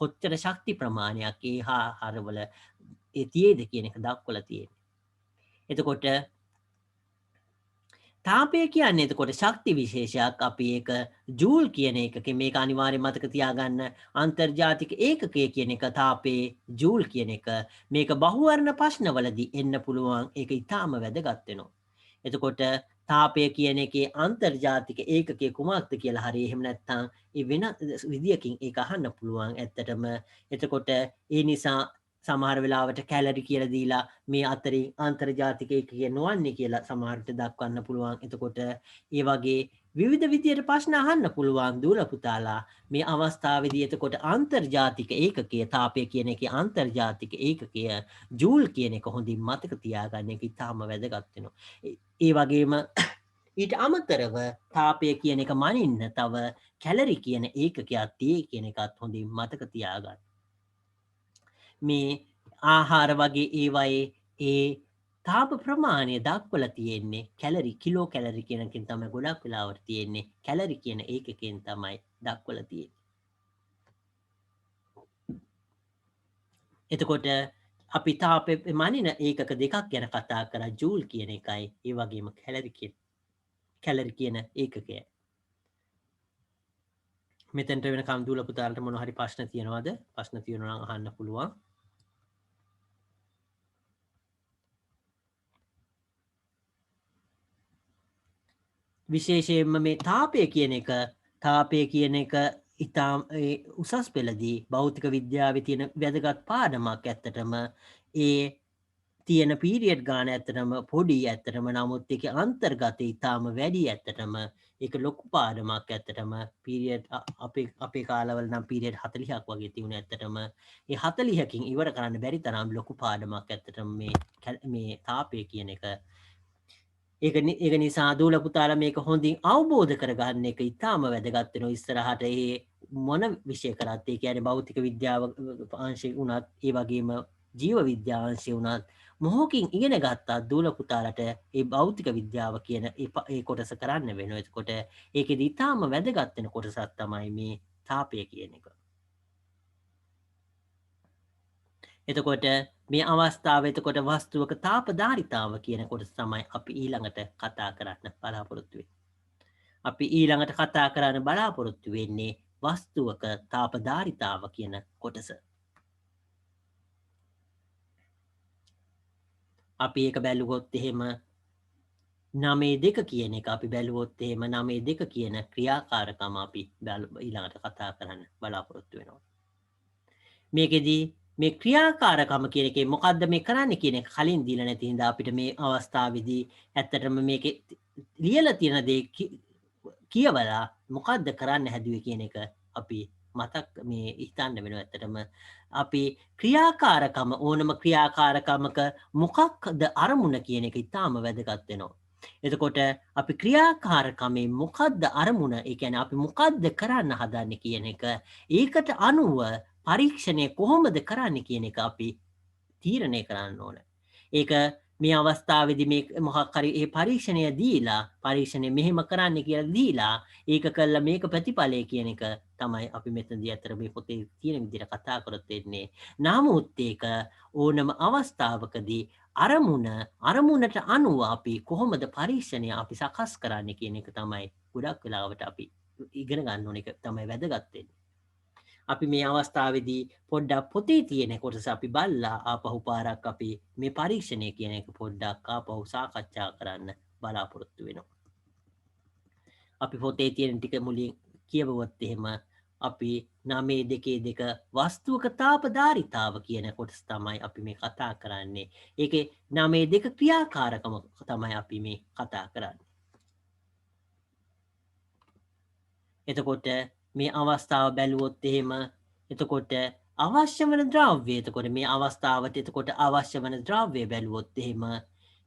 කොච්චර ශක්ති ප්‍රමාණයක් ඒ ආහාරවල ඒ තියේද කියන එක දක්වලා තියෙන්නේ. එතකොට තාපය කියන්නේ එතකොට ශක්ති විශේෂයක් අපි ඒක ජූල් කියන එකකින් මේක අනිවාර්යෙන් මතක තියාගන්න අන්තර්ජාතික ඒකකය කියන එක තාපේ ජූල් කියන එක මේක බහුවර්ණ ප්‍රශ්නවලදී එන්න පුළුවන් ඒක ඊටාම වැදගත් වෙනවා. එතකොට තාපය කියන එකේ අන්තර්ජාතික ඒකකය කුමක්ද කියලා හරි එහෙම නැත්නම් ඒ වෙන විදියකින් ඒක අහන්න පුළුවන් ඇත්තටම. එතකොට ඒ නිසා සමහර වෙලාවට කැලරි කියලා දීලා මේ අතරින් අන්තර්ජාතික ඒකකය නොවන්නේ කියලා සමහරට දක්වන්න පුළුවන්. එතකොට ඒ වගේ විවිධ විදියට ප්‍රශ්න අහන්න පුළුවන් දූල පුතාලා මේ අවස්ථාවේදී. එතකොට අන්තර්ජාතික ඒකකය තාපය කියන එකේ අන්තර්ජාතික ඒකකය ජූල් කියන එක හොඳින් මතක තියාගන්න එක ඉතාම වැදගත් වෙනවා. ඒ වගේම ඊට අමතරව තාපය කියන එක මනින්න තව කැලරි කියන ඒකකයක් තියෙයි කියන එකත් හොඳින් මතක තියාගන්න. මේ ආහාර වගේ ඒවයේ ඒ තාප ප්‍රමාණය දක්වලා තියෙන්නේ කැලරි කිලෝ කැලරි කියනකින් තමයි ගොඩක් වෙලාවට තියෙන්නේ කැලරි කියන ඒකකෙන් තමයි දක්වලා තියෙන්නේ. එතකොට අපි තාපෙ මනින ඒකක දෙකක් ගැන කතා කරා ජූල් කියන එකයි ඒ වගේම කැලරි කියන ඒකකය. මෙතෙන්ට වෙනකම් දූල පුතාලට මොන හරි ප්‍රශ්න තියෙනවද? ප්‍රශ්න තියෙනවා නම් අහන්න පුළුවන්. විශේෂයෙන්ම මේ තාපය කියන එක ඉතාම උසස් පෙළදී භෞතික විද්‍යාවේ තියෙන වැදගත් පාඩමක්. ඇත්තටම ඒ තියෙන පීරියඩ් ගාන ඇත්තටම පොඩි ඇත්තටම නමුත් ඒකේ අන්තර්ගතය ඉතාම වැඩි. ඇත්තටම ඒක ලොකු පාඩමක්. ඇත්තටම පීරියඩ් අපේ කාලවල නම් පීරියඩ් 40ක් වගේ තිබුණා. ඇත්තටම ඒ 40කින් ඉවර කරන්න බැරි තරම් ලොකු පාඩමක් ඇත්තටම මේ තාපය කියන එක. ඒක නිසා දූල පුතාලා මේක හොඳින් අවබෝධ කරගන්න එක ඉතාම වැදගත් වෙනවා. ඉස්සරහට මොන විෂය කරත් ඒ කියන්නේ භෞතික විද්‍යාව අංශය වුණත් ඒ වගේම ජීව විද්‍යා අංශය වුණත් මොහොකින් ඉගෙන ගත්තා දූල පුතාලට ඒ භෞතික විද්‍යාව කියන ඒ කොටස කරන්න වෙනවා. එතකොට ඒකෙදි ඊටාම වැදගත් වෙන කොටසක් තමයි මේ තාපය කියන එක. එතකොට මේ අවස්ථාව එතකොට වස්තුවක තාපධාරිතාව කියන කොටස තමයි අපි ඊළඟට කතා කරන්න බලාපොරොත්තු වෙන්නේ. අපි ඊළඟට කතා කරන්න බලාපොරොත්තු වෙන්නේ වස්තුවක තාපධාරිතාව කියන කොටස. අපි ඒක බැලුවොත් එහෙම 9.2 කියන එක අපි බැලුවොත් එහෙම 9.2 කියන ක්‍රියාකාරකම අපි ඊළඟට කතා කරන්න බලාපොරොත්තු වෙනවා. මේකෙදී මේ ක්‍රියාකාරකම කියන එකේ මොකද්ද මේ කරන්න කියන එක කලින් දීලා නැති හින්දා අපිට මේ අවස්ථාවේදී ඇත්තටම මේකේ ලියලා තියෙන දේ කියවලා මොකද්ද කරන්න හැදුවේ කියන එක අපි මතක් මේ හිතන්න වෙනවා. ඇත්තටම අපි ක්‍රියාකාරකම ඕනම ක්‍රියාකාරකමක මොකක්ද අරමුණ කියන එක ඉතාම වැදගත් වෙනවා. එතකොට අපි ක්‍රියාකාරකමේ මොකද්ද අරමුණ, ඒ කියන්නේ අපි මොකද්ද කරන්න හදන්නේ කියන එක ඒකට අනුව පරීක්ෂණය කොහොමද කරන්න කියන එක අපි තීරණය කරන්න ඕන. ඒක මේ අවස්ථාවේදී මේ මොකක් හරි ඒ පරීක්ෂණය දීලා පරීක්ෂණය මෙහෙම කරන්න කියලා දීලා ඒක කළා මේක ප්‍රතිඵලය කියන එක තමයි අපි මෙතනදී අතර මේ පොතේ තියෙන විදිහට කතා කරොත් වෙන්නේ. නමුත් ඒක ඕනම අවස්ථාවකදී අරමුණට අනුව අපි කොහොමද පරීක්ෂණය අපි සකස් කරන්න කියන එක තමයි ගොඩක් වෙලාවට අපි ඉගෙන ගන්න ඕන එක තමයි වැදගත් වෙන්නේ. අපි මේ අවස්ථාවේදී පොඩ්ඩක් පොතේ තියෙන කොටස අපි බලලා ආපහු පාරක් අපි මේ පරීක්ෂණය කියන එක පොඩ්ඩක් ආපහු සාකච්ඡා කරන්න බලාපොරොත්තු වෙනවා. අපි පොතේ තියෙන ටික මුලින් කියවුවොත් එහෙම අපි 9.2 වස්තුවක තාපධාරිතාව කියන කොටස තමයි අපි මේ කතා කරන්නේ. ඒකේ 9.2 ක්‍රියාකාරකම තමයි අපි මේ කතා කරන්නේ. එතකොට මේ අවස්ථාව බැලුවොත් එහෙම එතකොට අවශ්‍ය වන ද්‍රව්‍ය එතකොට මේ අවස්ථාවට එතකොට අවශ්‍ය වන ද්‍රව්‍ය බැලුවොත් එහෙම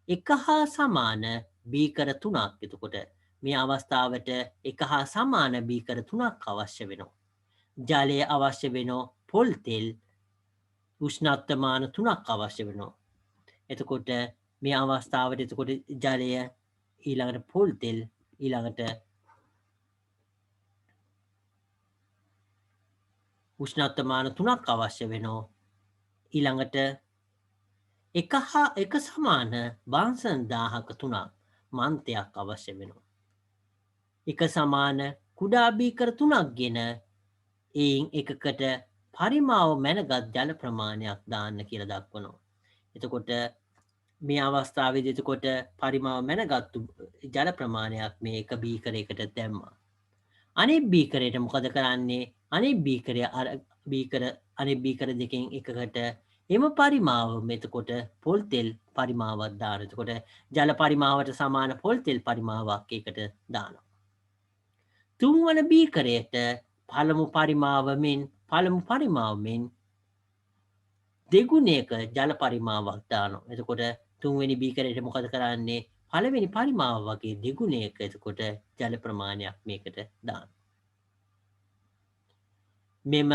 එක හා සමාන බීකර 3ක් එතකොට මේ අවස්ථාවට එක හා සමාන බීකර 3ක් අවශ්‍ය වෙනවා. ජලය අවශ්‍ය වෙනවා, පොල් තෙල් උෂ්ණත්වමාන 3ක් අවශ්‍ය වෙනවා. එතකොට මේ අවස්ථාවට එතකොට ජලය ඊළඟට පොල් තෙල් ඊළඟට උෂ්ණත්වමාන 3ක් අවශ්‍ය වෙනවා. ඊළඟට එක සමාන බාන්සන් 1000ක 3ක් මන්තයක් අවශ්‍ය වෙනවා. එක සමාන කුඩා බීකර 3ක් ගෙන එයින් එකකට පරිමාව මැනගත් ජල ප්‍රමාණයක් දාන්න කියලා දක්වනවා. එතකොට මේ අවස්ථාවේදී එතකොට පරිමාව මැනගත්තු ජල ප්‍රමාණයක් මේ එක බීකරයකට දැම්මා. අනිත් බීකරයට මොකද කරන්නේ? අනිත් බීකර දෙකෙන් එකකට එම පරිමාව එතකොට පොල් තෙල් පරිමාවක් දාන. එතකොට ජල පරිමාවට සමාන පොල් තෙල් පරිමාවක් ඒකට දානවා. තුන්වන බීකරයට පළමු පරිමාවමෙන් දෙගුණයක ජල පරිමාවක් දානවා. එතකොට තුන්වෙනි බීකරයට මොකද කරන්නේ? පළවෙනි පරිමාව වගේ දෙගුණයක එතකොට ජල ප්‍රමාණයක් මේකට දානවා. මෙම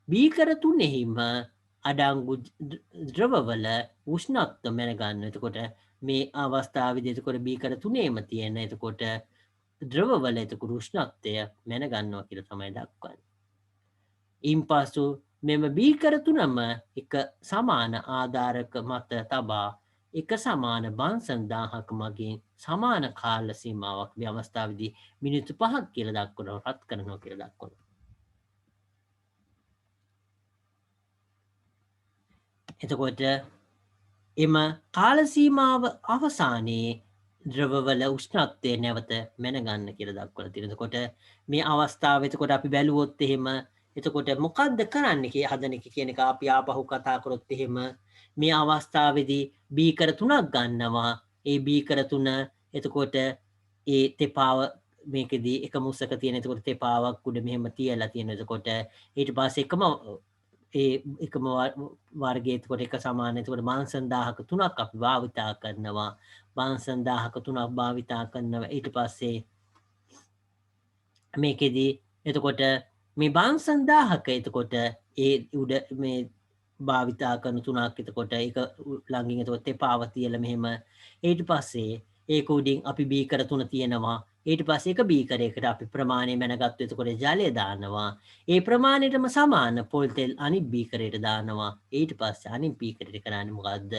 බීකර තුනෙහිම අඩංගු ද්‍රවවල උෂ්ණත්ව මැනගන්න. එතකොට මේ අවස්ථාවේදී එතකොට බීකර තුනේම තියෙන එතකොට ද්‍රවවල එතකොට උෂ්ණත්වය මැනගන්නවා කියලා තමයි දක්වන්නේ. ඉන්පසු මෙම බීකර තුනම එක සමාන ආධාරක මත තබා එක සමාන බන්සන් 1000ක මගින් සමාන කාල සීමාවක් මේ අවස්ථාවේදී මිනිත්තු 5ක් කියලා දක්වනවා, රත් කරනවා කියලා දක්වනවා. එතකොට එම කාල සීමාව අවසානයේ ද්‍රවවල උෂ්ණත්වය නැවත මැනගන්න කියලා දක්වලා තියෙනවා. එතකොට මේ අවස්ථාව එතකොට අපි බැලුවොත් එහෙම එතකොට මොකද්ද කරන්න හදන එක කියන එක අපි ආපහු කතා කරොත් එහෙම මේ අවස්ථාවේදී බීකර 3ක් ගන්නවා. ඒ බීකර 3 එතකොට ඒ තෙපාව මේකෙදී එක මුස්සක තියෙන එතකොට තෙපාවක් උඩ මෙහෙම තියලා තියෙනවා. එතකොට ඊට පස්සේ එකම වර්ගයේ එතකොට එක සමාන එතකොට බාන්සන් 1000ක 3ක් අපි භාවිතා කරනවා. බාන්සන් 1000ක 3ක් භාවිතා කරනවා. ඊට පස්සේ මේකෙදී එතකොට මේ බාන්සන්දාහක එතකොට ඒ උඩ මේ භාවිතා කරන තුනක් එතකොට ඒක ළඟින් එතකොට තෙපාව තියලා මෙහෙම ඊට පස්සේ ඒක උඩින් අපි බීකර තුන තියෙනවා ඊට පස්සේ එක බීකරයකට අපි ප්‍රමාණය මැනගත්තු එතකොට ජලය දානවා ඒ ප්‍රමාණයටම සමාන පොල් තෙල් අනිත් බීකරයට දානවා ඊට පස්සේ අනිත් බීකරයට කරන්නේ මොකද්ද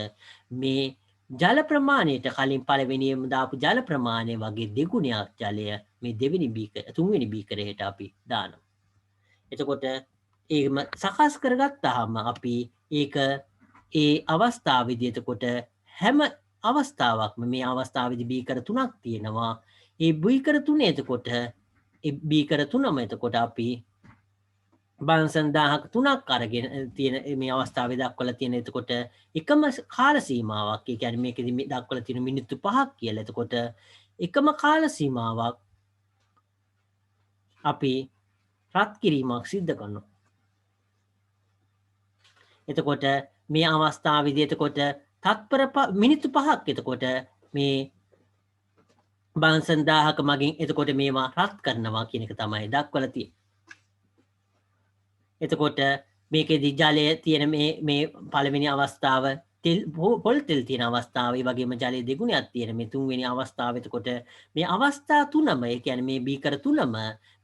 මේ ජල ප්‍රමාණයට කලින් පළවෙනියම දාපු ජල ප්‍රමාණය වගේ දෙගුණයක් ජලය මේ දෙවෙනි බීකර තුන්වෙනි බීකරයට අපි දානවා එතකොට ඒම සකස් කරගත්තාම අපි ඒක ඒ අවස්ථාවේදී එතකොට හැම අවස්ථාවක්ම මේ අවස්ථාවේදී බීකර තුනක් තියෙනවා. ඒ බීකර තුනේ එතකොට ඒ බීකර තුනම එතකොට අපි බන්සන් 1000ක තුනක් අරගෙන තියෙන මේ අවස්ථාවේ දක්වලා තියෙන එතකොට එකම කාල සීමාවක්. ඒ කියන්නේ මේකෙදි මේ දක්වලා තියෙන මිනිත්තු 5ක් කියලා. එතකොට එකම කාල සීමාවක් අපි රත් කිරීමක් සිද්ධ කරනවා. එතකොට මේ අවස්ථාවේදී එතකොට තත්පර මිනිත්තු 5ක් එතකොට මේ බන්සන් 1000ක මගින් එතකොට මේවා රත් කරනවා කියන එක තමයි දක්වලා තියෙන්නේ. එතකොට මේකෙදි ජලය තියෙන මේ පළවෙනි අවස්ථාව තෙල් පොල් තෙල් තියෙන අවස්ථාව ඒ වගේම ජලයේ දෙගුණයක් තියෙන මේ තුන්වෙනි අවස්ථාව එතකොට මේ අවස්ථා තුනම ඒ කියන්නේ මේ බීකර තුනම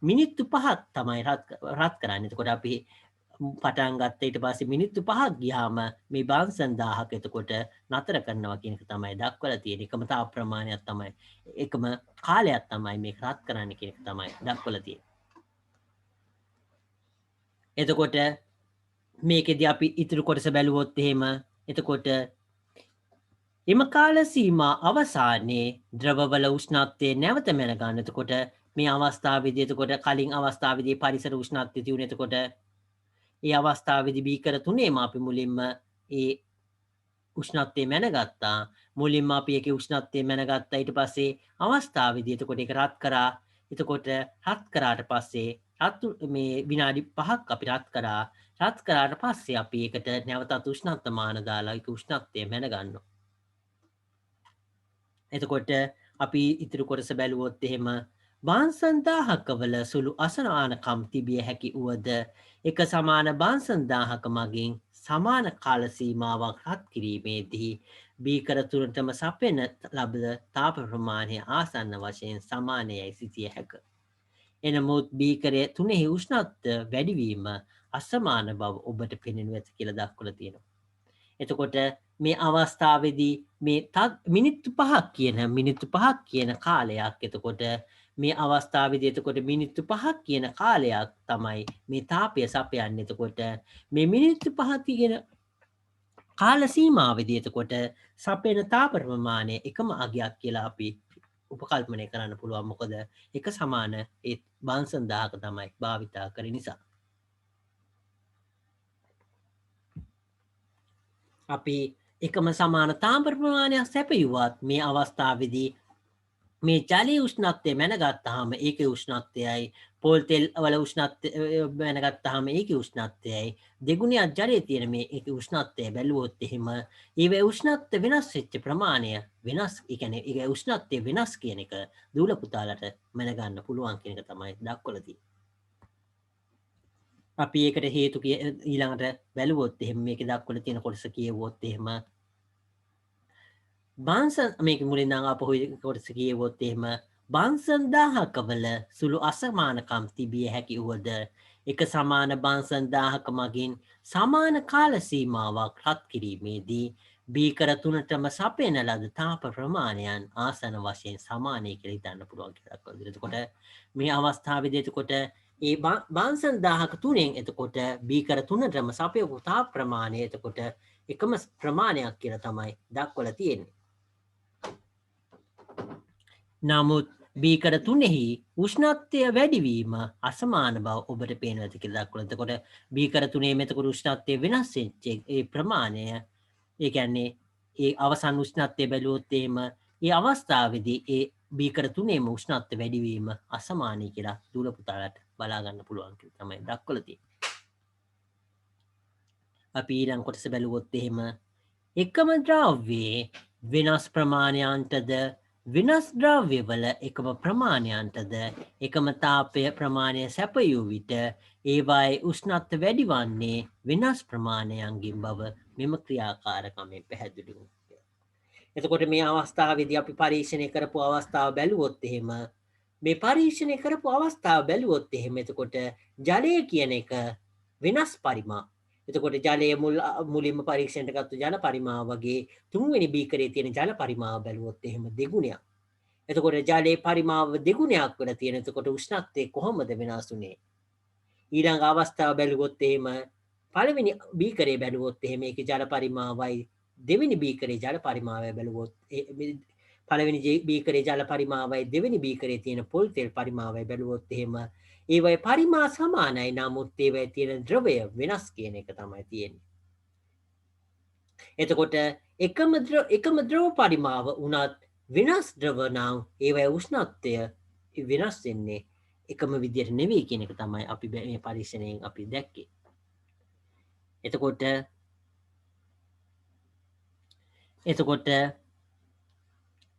මිනිත්තු 5ක් තමයි රත් කරන්නේ. එතකොට අපි පටන් ගත්ත ඊට පස්සේ මිනිත්තු 5ක් ගියාම මේ බන්සන් 1000ක එතකොට නතර කරනවා කියන එක තමයි දක්වලා තියෙන්නේ. එකම තාප ප්‍රමාණයක් තමයි එකම කාලයක් තමයි මේක රත් කරන්න කියන එක තමයි දක්වලා තියෙන්නේ. එතකොට මේකෙදී අපි ඉතුරු කොටස බැලුවොත් එහෙම එතකොට එම කාල සීමා අවසානයේ ද්‍රවවල උෂ්ණත්වය නැවත මැන ගන්න. එතකොට මේ අවස්ථාවේදී එතකොට කලින් අවස්ථාවේදී පරිසර උෂ්ණත්වය තියුනේ එතකොට ඒ අවස්ථාවේදී බීකර තුනේම අපි මුලින්ම ඒ උෂ්ණත්වය මැනගත්තා. මුලින්ම අපි ඒකේ උෂ්ණත්වය මැනගත්තා. ඊට පස්සේ අවස්ථාවේදී එතකොට ඒක රත් කරා. එතකොට රත් කරාට පස්සේ මේ විනාඩි 5ක් අපි රත් කරා. රත් කරාට පස්සේ අපි ඒකට නැවතත් උෂ්ණත්ව මාන දාලා ඒක උෂ්ණත්වය මැනගන්නවා. එතකොට අපි ඉතිරි කොටස බැලුවොත් එහෙම බාන්සන් 1000ක වල සුළු අසමානකම් තිබිය හැකි වුවද එක සමාන බාන්සන් 1000ක මගින් සමාන කාල සීමාවක් රත් කිරීමේදී බීකර තුනටම සපෙන ලබන තාප ප්‍රමාණය ආසන්න වශයෙන් සමානයයි සිටිය හැක. එනමුත් බීකරය තුනෙහි උෂ්ණත්වය වැඩිවීම අසමාන බව ඔබට පෙනෙනු ඇත කියලා දක්වලා තියෙනවා. එතකොට මේ අවස්ථාවේදී මේ මිනිත්තු 5ක් කියන කාලයක් එතකොට මේ අවස්ථාවේදී එතකොට මිනිත්තු 5ක් කියන කාලයක් තමයි මේ තාපය සපයන්නේ. එතකොට මේ මිනිත්තු 5 කියන කාල සීමාවේදී එතකොට සපයන තාප ප්‍රමාණය එකම අගයක් කියලා අපි උපකල්පනය කරන්න පුළුවන්. මොකද එක සමාන ඒ බන්සන් 1000ක තමයි භාවිතා කරන නිසා. අපි එකම සමාන තාම්පර ප්‍රමාණයක් සැපයුවත් මේ අවස්ථාවේදී මේ ජලයේ උෂ්ණත්වය මැනගත්තාම ඒකේ උෂ්ණත්වයයි පොල් තෙල් වල උෂ්ණත්වය මැනගත්තාම ඒකේ උෂ්ණත්වයයි දෙගුණයක් ජලයේ තියෙන මේ ඒකේ උෂ්ණත්වය බැලුවොත් එහෙම ඊවේ උෂ්ණත්වය වෙනස් වෙච්ච ප්‍රමාණය වෙනස් ඒ කියන්නේ ඒකේ උෂ්ණත්වය වෙනස් කියන එක දූල පුතාලට මැනගන්න පුළුවන් කියන එක තමයි දක්වලා තියෙන්නේ. අපි ඒකට හේතු ඊළඟට බැලුවොත් එහෙම මේකේ දක්වලා තියෙන කොටස කියවුවොත් එහෙම බන්සන් මේක මුලින් නම් ආපහු කොටස කියවුවොත් එහෙම බන්සන් 1000ක වල සුළු අසමානකම් තිබිය හැකි වුවද එක සමාන බන්සන් 1000ක මගින් සමාන කාල සීමාවක් රත් කිරීමේදී බීකර තුනටම සපයන ලද තාප ප්‍රමාණයන් ආසන වශයෙන් සමානයි කියලා හිතන්න පුළුවන් කියලා දක්වලා. එතකොට මේ අවස්ථාවේදී එතකොට ඒ බන්සන් 1000ක තුනෙන් එතකොට බීකර තුනටම සපයපු තාප ප්‍රමාණය එතකොට එකම ප්‍රමාණයක් කියලා තමයි දක්වලා තියෙන්නේ. නමුත් බීකර තුනෙහි උෂ්ණත්වය වැඩිවීම අසමාන බව ඔබට පේනවා ඇති කියලා දක්වලා. එතකොට බීකර තුනේ මෙතකොට උෂ්ණත්වය වෙනස් වෙච්ච ඒ ප්‍රමාණය ඒ කියන්නේ ඒ අවසන් උෂ්ණත්වය බැලුවොත් එහෙම ඒ අවස්ථාවේදී ඒ බීකර තුනේම උෂ්ණත්වය වැඩිවීම අසමානයි කියලා දූල පුතාලට බලා ගන්න පුළුවන් කියලා තමයි දක්වලා තියෙන්නේ. අපි ඊළඟ කොටස බැලුවොත් එහෙම එකම ද්‍රව්‍යයේ වෙනස් ප්‍රමාණයන්ටද වෙනස් ද්‍රව්‍යවල එකම ප්‍රමාණයන්ටද එකම තාපය ප්‍රමාණය සැපයූ විට ඒවායේ උෂ්ණත්ව වැඩි වන්නේ වෙනස් ප්‍රමාණයන්ගින් බව මෙම ක්‍රියාකාරකමෙන් පැහැදිලි වූ. එතකොට මේ අවස්ථාවේදී අපි පරීක්ෂණය කරපු අවස්ථාව බැලුවොත් එහෙම මේ පරීක්ෂණය කරපු අවස්ථාව බැලුවොත් එහෙම එතකොට ජලය කියන එක වෙනස් පරිමා. එතකොට ජලය මුලින්ම පරීක්ෂණයට ගත්තු ජල පරිමාව වගේ තුන්වෙනි බීකරේ තියෙන ජල පරිමාව බැලුවොත් එහෙම දෙගුණයක්. එතකොට ජලයේ පරිමාව දෙගුණයක් වෙලා තියෙන. එතකොට උෂ්ණත්වය කොහොමද වෙනස් වුනේ? ඊළඟ අවස්ථාව බැලුවොත් එහෙම පළවෙනි බීකරේ බැලුවොත් එහෙම ඒකේ ජල පරිමාවයි දෙවෙනි බීකරේ ජල පරිමාවය බැලුවොත් පළවෙනි බීකරේ ජල පරිමාවයි දෙවෙනි බීකරේ තියෙන පොල් තෙල් පරිමාවයි බැලුවොත් එහෙම ඒවයි පරිමා සමානයි. නමුත් ඒවයි තියෙන ද්‍රවය වෙනස් කියන එක තමයි තියෙන්නේ. එතකොට එකම ද්‍රව පරිමාව වුණත් වෙනස් ද්‍රව නම් ඒවයි උෂ්ණත්වය වෙනස් වෙන්නේ එකම විදියට නෙවෙයි කියන එක තමයි අපි මේ පරීක්ෂණයෙන් අපි දැක්කේ. එතකොට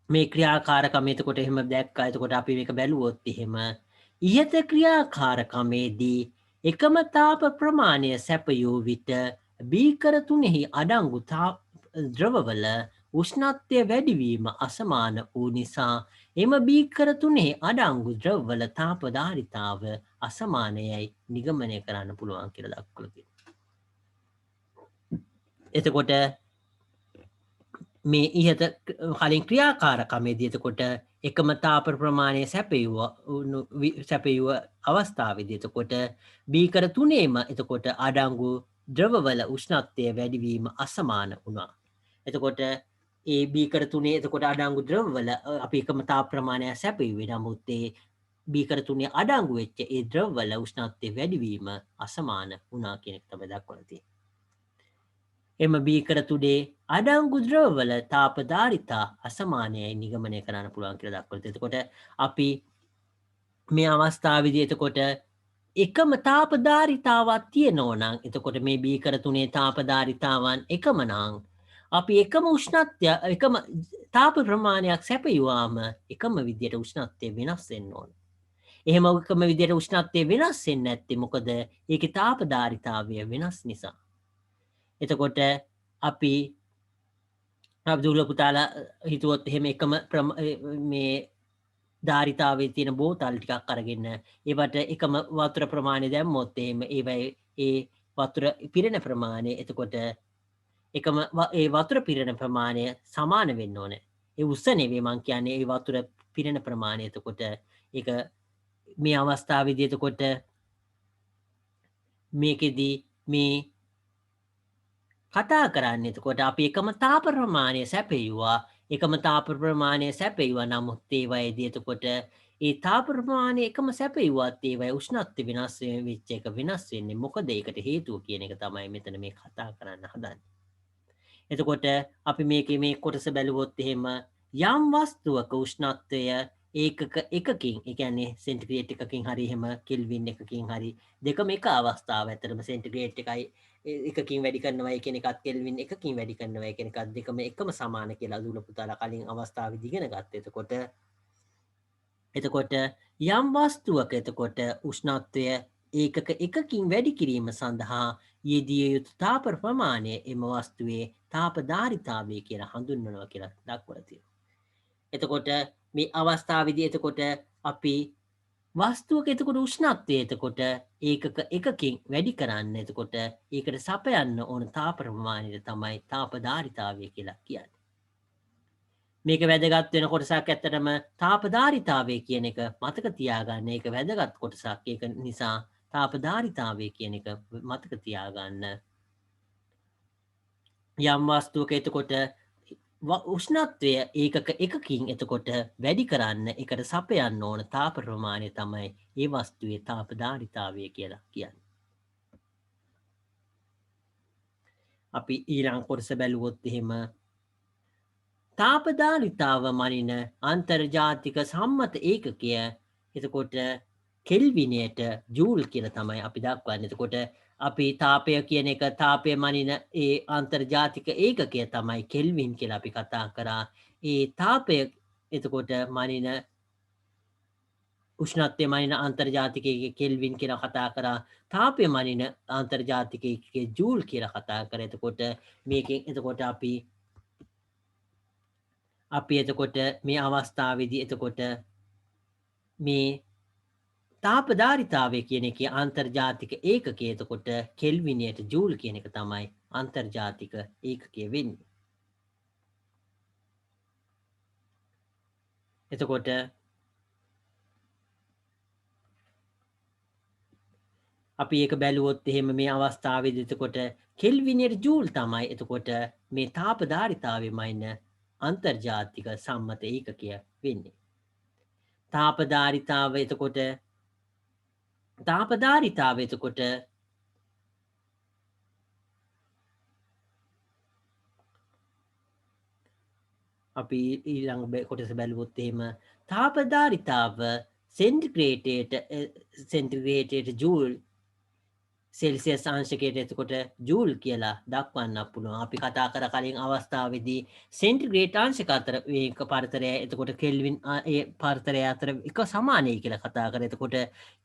මේ ක්‍රියාකාරකම එතකොට එහෙම දැක්කා. එතකොට අපි මේක බැලුවොත් එහෙම ඉහත ක්‍රියාකාරකමේදී එකම තාප ප්‍රමාණය සැපයූ විට බීකර තුනෙහි අඩංගු ද්‍රවවල උෂ්ණත්වය වැඩිවීම අසමාන වූ නිසා එම බීකර තුනෙහි අඩංගු ද්‍රවවල තාපධාරිතාව අසමානයයි නිගමනය කරන්න පුළුවන් කියලා දක්වලා තියෙනවා. එතකොට මේ ඉහත කලින් ක්‍රියාකාරකමේදී එතකොට එකම තාප ප්‍රමාණය සැපයුව අවස්ථාවේදී එතකොට බීකර තුනේම එතකොට අඩංගු ද්‍රවවල උෂ්ණත්වය වැඩිවීම අසමාන වුණා. එතකොට ඒ බීකර තුනේ එතකොට අඩංගු ද්‍රවවල අපි එකම තාප ප්‍රමාණය සැපයුවේ. නමුත් ඒ බීකර තුනේ අඩංගු වෙච්ච ඒ ද්‍රවවල උෂ්ණත්වය වැඩිවීම අසමාන වුණා කියන එක තමයි දක්වලා තියෙන්නේ. එම බීකර තුඩේ අඩංගු ද්‍රවවල තාපධාරිතා අසමානයයි නිගමනය කරන්න පුළුවන් කියලා දක්වලා තියෙනවා. එතකොට අපි මේ අවස්ථාවේදී එතකොට එකම තාපධාරිතාවක් තියෙනවා නම් එතකොට මේ බීකර තුනේ තාපධාරිතාවන් එකම නම් අපි එකම උෂ්ණත්වය එකම තාප ප්‍රමාණයක් සැපයුවාම එකම විදියට උෂ්ණත්වය වෙනස් වෙන්න ඕන. එහෙම එකම විදියට උෂ්ණත්වය වෙනස් වෙන්නේ නැත්තේ මොකද? ඒකේ තාපධාරිතාවය වෙනස් නිසා. එතකොට අපි අබ්දුල්ලා පුතාලා හිතුවොත් එහෙම එකම මේ ධාරිතාවේ තියෙන බෝතල් ටිකක් අරගෙන ඒවට එකම වතුර ප්‍රමාණය දැම්මොත් එහෙම ඒ වතුර පිරෙන ප්‍රමාණය එතකොට එකම ඒ වතුර පිරෙන ප්‍රමාණය සමාන වෙන්න ඕනේ. ඒ උස්ස නෙවෙයි මං කියන්නේ ඒ වතුර පිරෙන ප්‍රමාණය. එතකොට ඒක මේ අවස්ථාවේදී එතකොට මේකෙදී මේ කතා කරන්නේ එතකොට අපි එකම තාප ප්‍රමාණය සැපයුවා. එකම තාප ප්‍රමාණය සැපයුවා. නමුත් ඒවයේදී එතකොට ඒ තාප ප්‍රමාණය එකම සැපයුවත් ඒවයි උෂ්ණත්වය වෙනස් වෙච්ච එක වෙනස් වෙන්නේ මොකද? ඒකට හේතුව කියන එක තමයි මෙතන මේ කතා කරන්න හදන්නේ. එතකොට අපි මේකේ මේ කොටස බැලුවොත් එහෙම යම් වස්තුවක උෂ්ණත්වය ඒකක එකකින් ඒ කියන්නේ සෙන්ටිග්‍රේඩ් එකකින් හරි එහෙම කෙල්වින් එකකින් හරි දෙකම එක අවස්ථාව. ඇත්තටම සෙන්ටිග්‍රේඩ් එකයි එකකින් වැඩි කරනවා කියන එකත් කෙල්වින් එකකින් වැඩි කරනවා කියන එකත් දෙකම එකම සමාන කියලා අදුල පුතාලා කලින් අවස්ථාවේදී ඉගෙන ගත්තා. එතකොට යම් වස්තුවක එතකොට උෂ්ණත්වය ඒකක එකකින් වැඩි කිරීම සඳහා යෙදිය යුතු තාප ප්‍රමාණය එම වස්තුවේ තාපධාරිතාවය කියලා හඳුන්වනවා කියලා දක්වලා තියෙනවා. එතකොට මේ අවස්ථාවේදී එතකොට අපි වස්තුවක එතකොට උෂ්ණත්වය එතකොට ඒකක එකකින් වැඩි කරන්න එතකොට ඒකට සපයන්න ඕන තාප ප්‍රමාණයට තමයි තාපධාරිතාවය කියලා කියන්නේ. මේක වැදගත් වෙන කොටසක් ඇත්තටම තාපධාරිතාවය කියන එක මතක තියාගන්න. ඒක වැදගත් කොටසක්. ඒක නිසා තාපධාරිතාවය කියන එක මතක තියාගන්න. යම් වස්තුවක එතකොට උෂ්ණත්වය ඒකක එකකින් එතකොට වැඩි කරන්න එකට සපයන්න ඕන තාප ප්‍රමාණය තමයි ඒ වස්තුවේ තාපධාරිතාවය කියලා කියන්නේ. අපි ඊළඟ කොටස බැලුවොත් එහෙම තාපධාරිතාව මනින අන්තර්ජාතික සම්මත ඒකකය එතකොට කෙල්විනයට ජූල් කියලා තමයි අපි දක්වන්නේ. එතකොට අපි තාපය කියන එක තාපය මනින ඒ අන්තර්ජාතික ඒකකය තමයි කෙල්වින් කියලා අපි කතා කරා. ඒ තාපය එතකොට මනින උෂ්ණත්වය මනින අන්තර්ජාතිකයේ කෙල්වින් කියලා කතා කරා තාපය මනින අන්තර්ජාතිකයේ ජූල් කියලා කතා කර එතකොට මේකෙන් එතකොට අපි එතකොට මේ අවස්ථාවේදී එතකොට මේ තාපධාරිතාවය කියන එක අන්තර්ජාතික ඒකකය එතකොට කෙල්විනියට ජූල් කියන එක තමයි අන්තර්ජාතික ඒකකය වෙන්නේ. එතකොට අපි ඒක බැලුවොත් එහෙම මේ අවස්ථාවේදී එතකොට කෙල්විනියට ජූල් තමයි එතකොට මේ තාපධාරිතාවෙමයින අන්තර්ජාතික සම්මත ඒකකය වෙන්නේ. තාපධාරිතාව එතකොට තාපධාරිතාව එතකොට අපි ඊළඟ කොටස බැලුවොත් එහෙම තාපධාරිතාව සෙන්ටිග්‍රේටයට ජූල් සෙල්සියස් අංශකයට එතකොට ජූල් කියලා දක්වන්න පුළුවන්. අපි කතා කර කලින් අවස්ථාවේදී සෙන්ටිග්‍රේට් අංශක අතර ඒක පරතරය එතකොට කෙල්වින් ඒ පරතරය අතර එක සමානයි කියලා කතා කර. එතකොට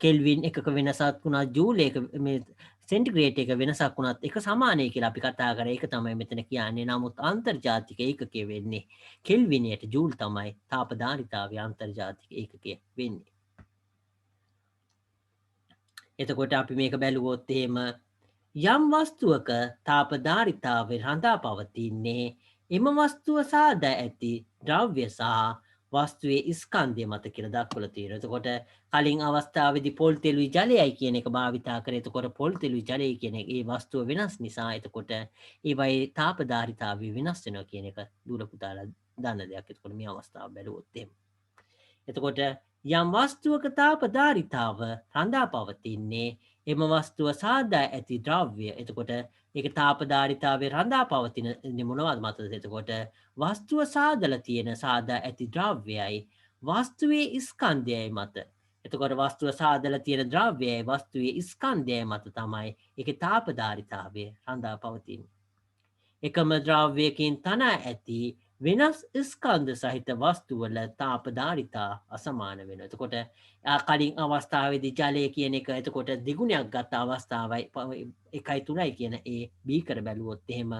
කෙල්වින් එකක වෙනසක් වුණා ජූල් එක මේ සෙන්ටිග්‍රේට් එක වෙනසක් වුණත් එක සමානයි කියලා අපි කතා කර. ඒක තමයි මෙතන කියන්නේ. නමුත් අන්තර්ජාතික ඒකකය වෙන්නේ කෙල්විනයට ජූල් තමයි තාපධාරිතාවේ අන්තර්ජාතික ඒකකය වෙන්නේ. එතකොට අපි මේක බැලුවොත් එහෙම යම් වස්තුවක තාපධාරිතාවේ රඳා පවතින්නේ එම වස්තුව සාදා ඇති ද්‍රව්‍ය සහ වස්තුවේ ස්කන්ධය මත කියලා දක්වලා තියෙනවා. එතකොට කලින් අවස්ථාවේදී පොල් තෙලුයි ජලයයි කියන එක භාවිතා කරේ. එතකොට පොල් තෙලුයි ජලයයි කියන ඒ වස්තුව වෙනස් නිසා එතකොට ඒවයි තාපධාරිතාවය වෙනස් වෙනවා කියන එක දුර පුතාලා දන්න දෙයක්. එතකොට මේ අවස්ථාව බැලුවොත් එහෙම. එතකොට යම් වස්තුවක තාපධාරිතාව රඳා පවතින්නේ එම වස්තුව සාදා ඇති ද්‍රව්‍ය. එතකොට ඒක තාපධාරිතාවේ රඳා පවතින මොනවද මතද? එතකොට වස්තුව සාදලා තියෙන සාදා ඇති ද්‍රව්‍යයයි වස්තුවේ ස්කන්ධයයි මත. එතකොට වස්තුව සාදලා තියෙන ද්‍රව්‍යයයි වස්තුවේ ස්කන්ධයයි මත තමයි ඒකේ තාපධාරිතාවය රඳා පවතින්නේ. එකම ද්‍රව්‍යයකින් තනා ඇති වෙනස් ස්කන්ධ සහිත වස්තුවල තාපධාරිතා අසමාන වෙන. එතකොට කලින් අවස්ථාවේදී ජලය කියන එක එතකොට දෙගුණයක් ගත්ත අවස්ථාවයි 1.3 කියන ඒ බීකර බැලුවොත් එහෙම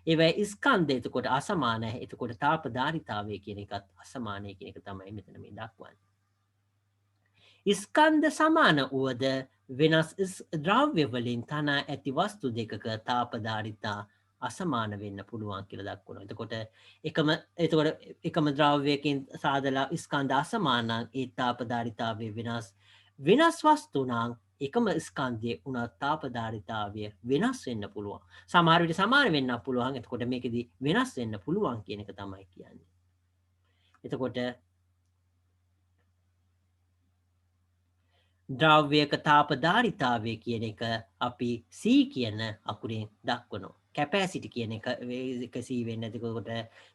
ඒවයි ස්කන්ධ එතකොට අසමාන. එතකොට තාපධාරිතාවය කියන එකත් අසමානයි කියන එක තමයි මෙතන මේ දක්වන්නේ. ස්කන්ධ සමාන වුවද වෙනස් ද්‍රව්‍ය වලින් තනා ඇති වස්තු දෙකක තාපධාරිතා අසමාන වෙන්න පුළුවන් කියලා දක්වනවා. එතකොට එකම ද්‍රව්‍යයකින් සාදලා ස්කන්ධ අසමානං ඒ තාපධාරිතාවය වෙනස් වස්තු නම් එකම ස්කන්ධය උනත් තාපධාරිතාවය වෙනස් වෙන්න පුළුවන්. සමහර විට සමාන වෙන්න පුළුවන්. එතකොට මේකෙදි වෙනස් වෙන්න පුළුවන් කියන එක තමයි කියන්නේ. එතකොට ද්‍රව්‍යයක තාපධාරිතාවය කියන එක අපි C කියන අකුරෙන් දක්වනවා. කැපැසිටි කියන එක C වෙන්නේ නැතිකොට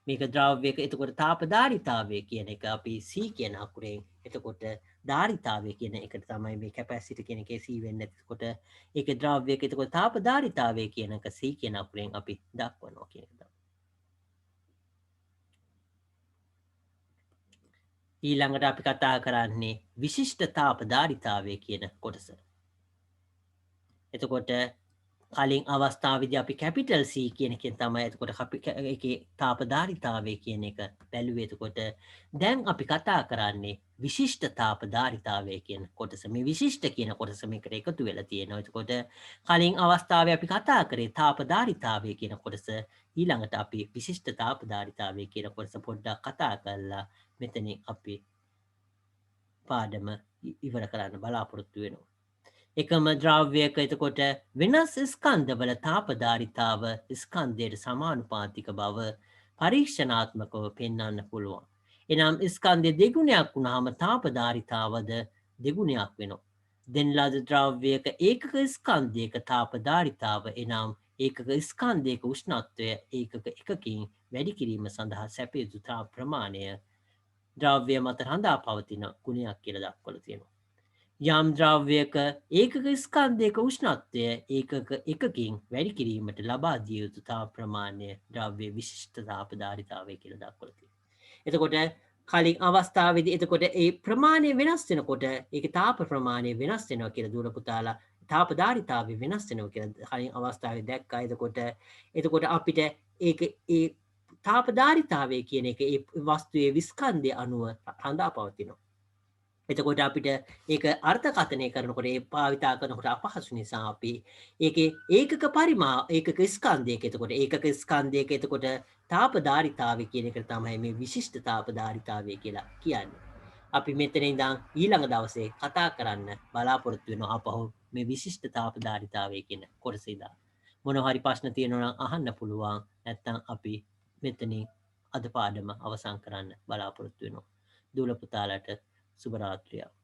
මේක ද්‍රව්‍යයක එතකොට තාපධාරිතාවය කියන එක අපි C කියන අකුරෙන් එතකොට ධාරිතාවය කියන එකට තමයි මේ කැපැසිටි කියන එකේ C වෙන්නේ නැතිකොට ඒක ද්‍රව්‍යයක එතකොට තාපධාරිතාවය කියන එක C කියන අකුරෙන් අපි දක්වනවා කියන එක. ඊළඟට අපි කතා කරන්නේ විශිෂ්ට තාපධාරිතාවය කියන කොටස. එතකොට කලින් අවස්ථාවේදී අපි කැපිටල් C කියන එකෙන් තමයි එතකොට ඒකේ තාපධාරිතාවය කියන එක බැලුවේ. එතකොට දැන් අපි කතා කරන්නේ විශිෂ්ට තාපධාරිතාවය කියන කොටස. මේ විශිෂ්ට කියන කොටස මේකට එකතු වෙලා තියෙනවා. එතකොට කලින් අවස්ථාවේ අපි කතා කරේ තාපධාරිතාවය කියන කොටස. ඊළඟට අපි විශිෂ්ට තාපධාරිතාවය කියන කොටස පොඩ්ඩක් කතා කරලා මෙතනින් අපි පාඩම ඉවර කරන්න බලාපොරොත්තු වෙනවා. එකම ද්‍රව්‍යයක එතකොට වෙනස් ස්කන්ධවල තාපධාරිතාව ස්කන්ධයට සමානුපාතික බව පරීක්ෂණාත්මකව පෙන්වන්න පුළුවන්. එනම් ස්කන්ධය දෙගුණයක් වුණාම තාපධාරිතාවද දෙගුණයක් වෙනවා. දෙන ලද ද්‍රව්‍යයක ඒකක ස්කන්ධයක තාපධාරිතාව එනම් ඒකක ස්කන්ධයක උෂ්ණත්වය ඒකක එකකින් වැඩි කිරීම සඳහා සැප යුතු තාප ප්‍රමාණය ද්‍රව්‍ය මත රඳා පවතින ගුණයක් කියලා දක්වලා තියෙනවා. යම් ද්‍රව්‍යයක ඒකක ස්කන්ධයක උෂ්ණත්වය ඒකක එකකින් වැඩි කිරීමට ලබා දිය යුතු තාප ප්‍රමාණය ද්‍රව්‍ය විශිෂ්ට තාපධාරිතාවය කියලා දක්වලා තියෙනවා. එතකොට කලින් අවස්ථාවේදී එතකොට ඒ ප්‍රමාණය වෙනස් වෙනකොට ඒක තාප ප්‍රමාණය වෙනස් වෙනවා කියලා දුර පුතාලා තාපධාරිතාවය වෙනස් වෙනවා කියලා කලින් අවස්ථාවේ දැක්කා. එතකොට අපිට ඒක ඒ තාපධාරිතාවය කියන එක ඒ වස්තුවේ විස්කන්ධය අනුව රඳා පවතිනවා. එතකොට අපිට ඒක අර්ථකථනය කරනකොට ඒ භාවිතා කරනකොට අපහසු නිසා අපි ඒකේ ඒකක පරිමා ඒකක ස්කන්ධයක එතකොට ඒකක ස්කන්ධයක එතකොට තාපධාරිතාවය කියන එක තමයි මේ විශිෂ්ට තාපධාරිතාවය කියලා කියන්නේ. අපි මෙතන ඉඳන් ඊළඟ දවසේ කතා කරන්න බලාපොරොත්තු වෙනවා අපහු මේ විශිෂ්ට තාපධාරිතාවය කියන කොටස ඉඳන්. මොනවා හරි ප්‍රශ්න තියෙනවා නම් අහන්න පුළුවන්. නැත්නම් අපි මෙතනින් අද පාඩම අවසන් කරන්න බලාපොරොත්තු වෙනවා. දූල පුතාලට සුබ රාත්‍රියක්.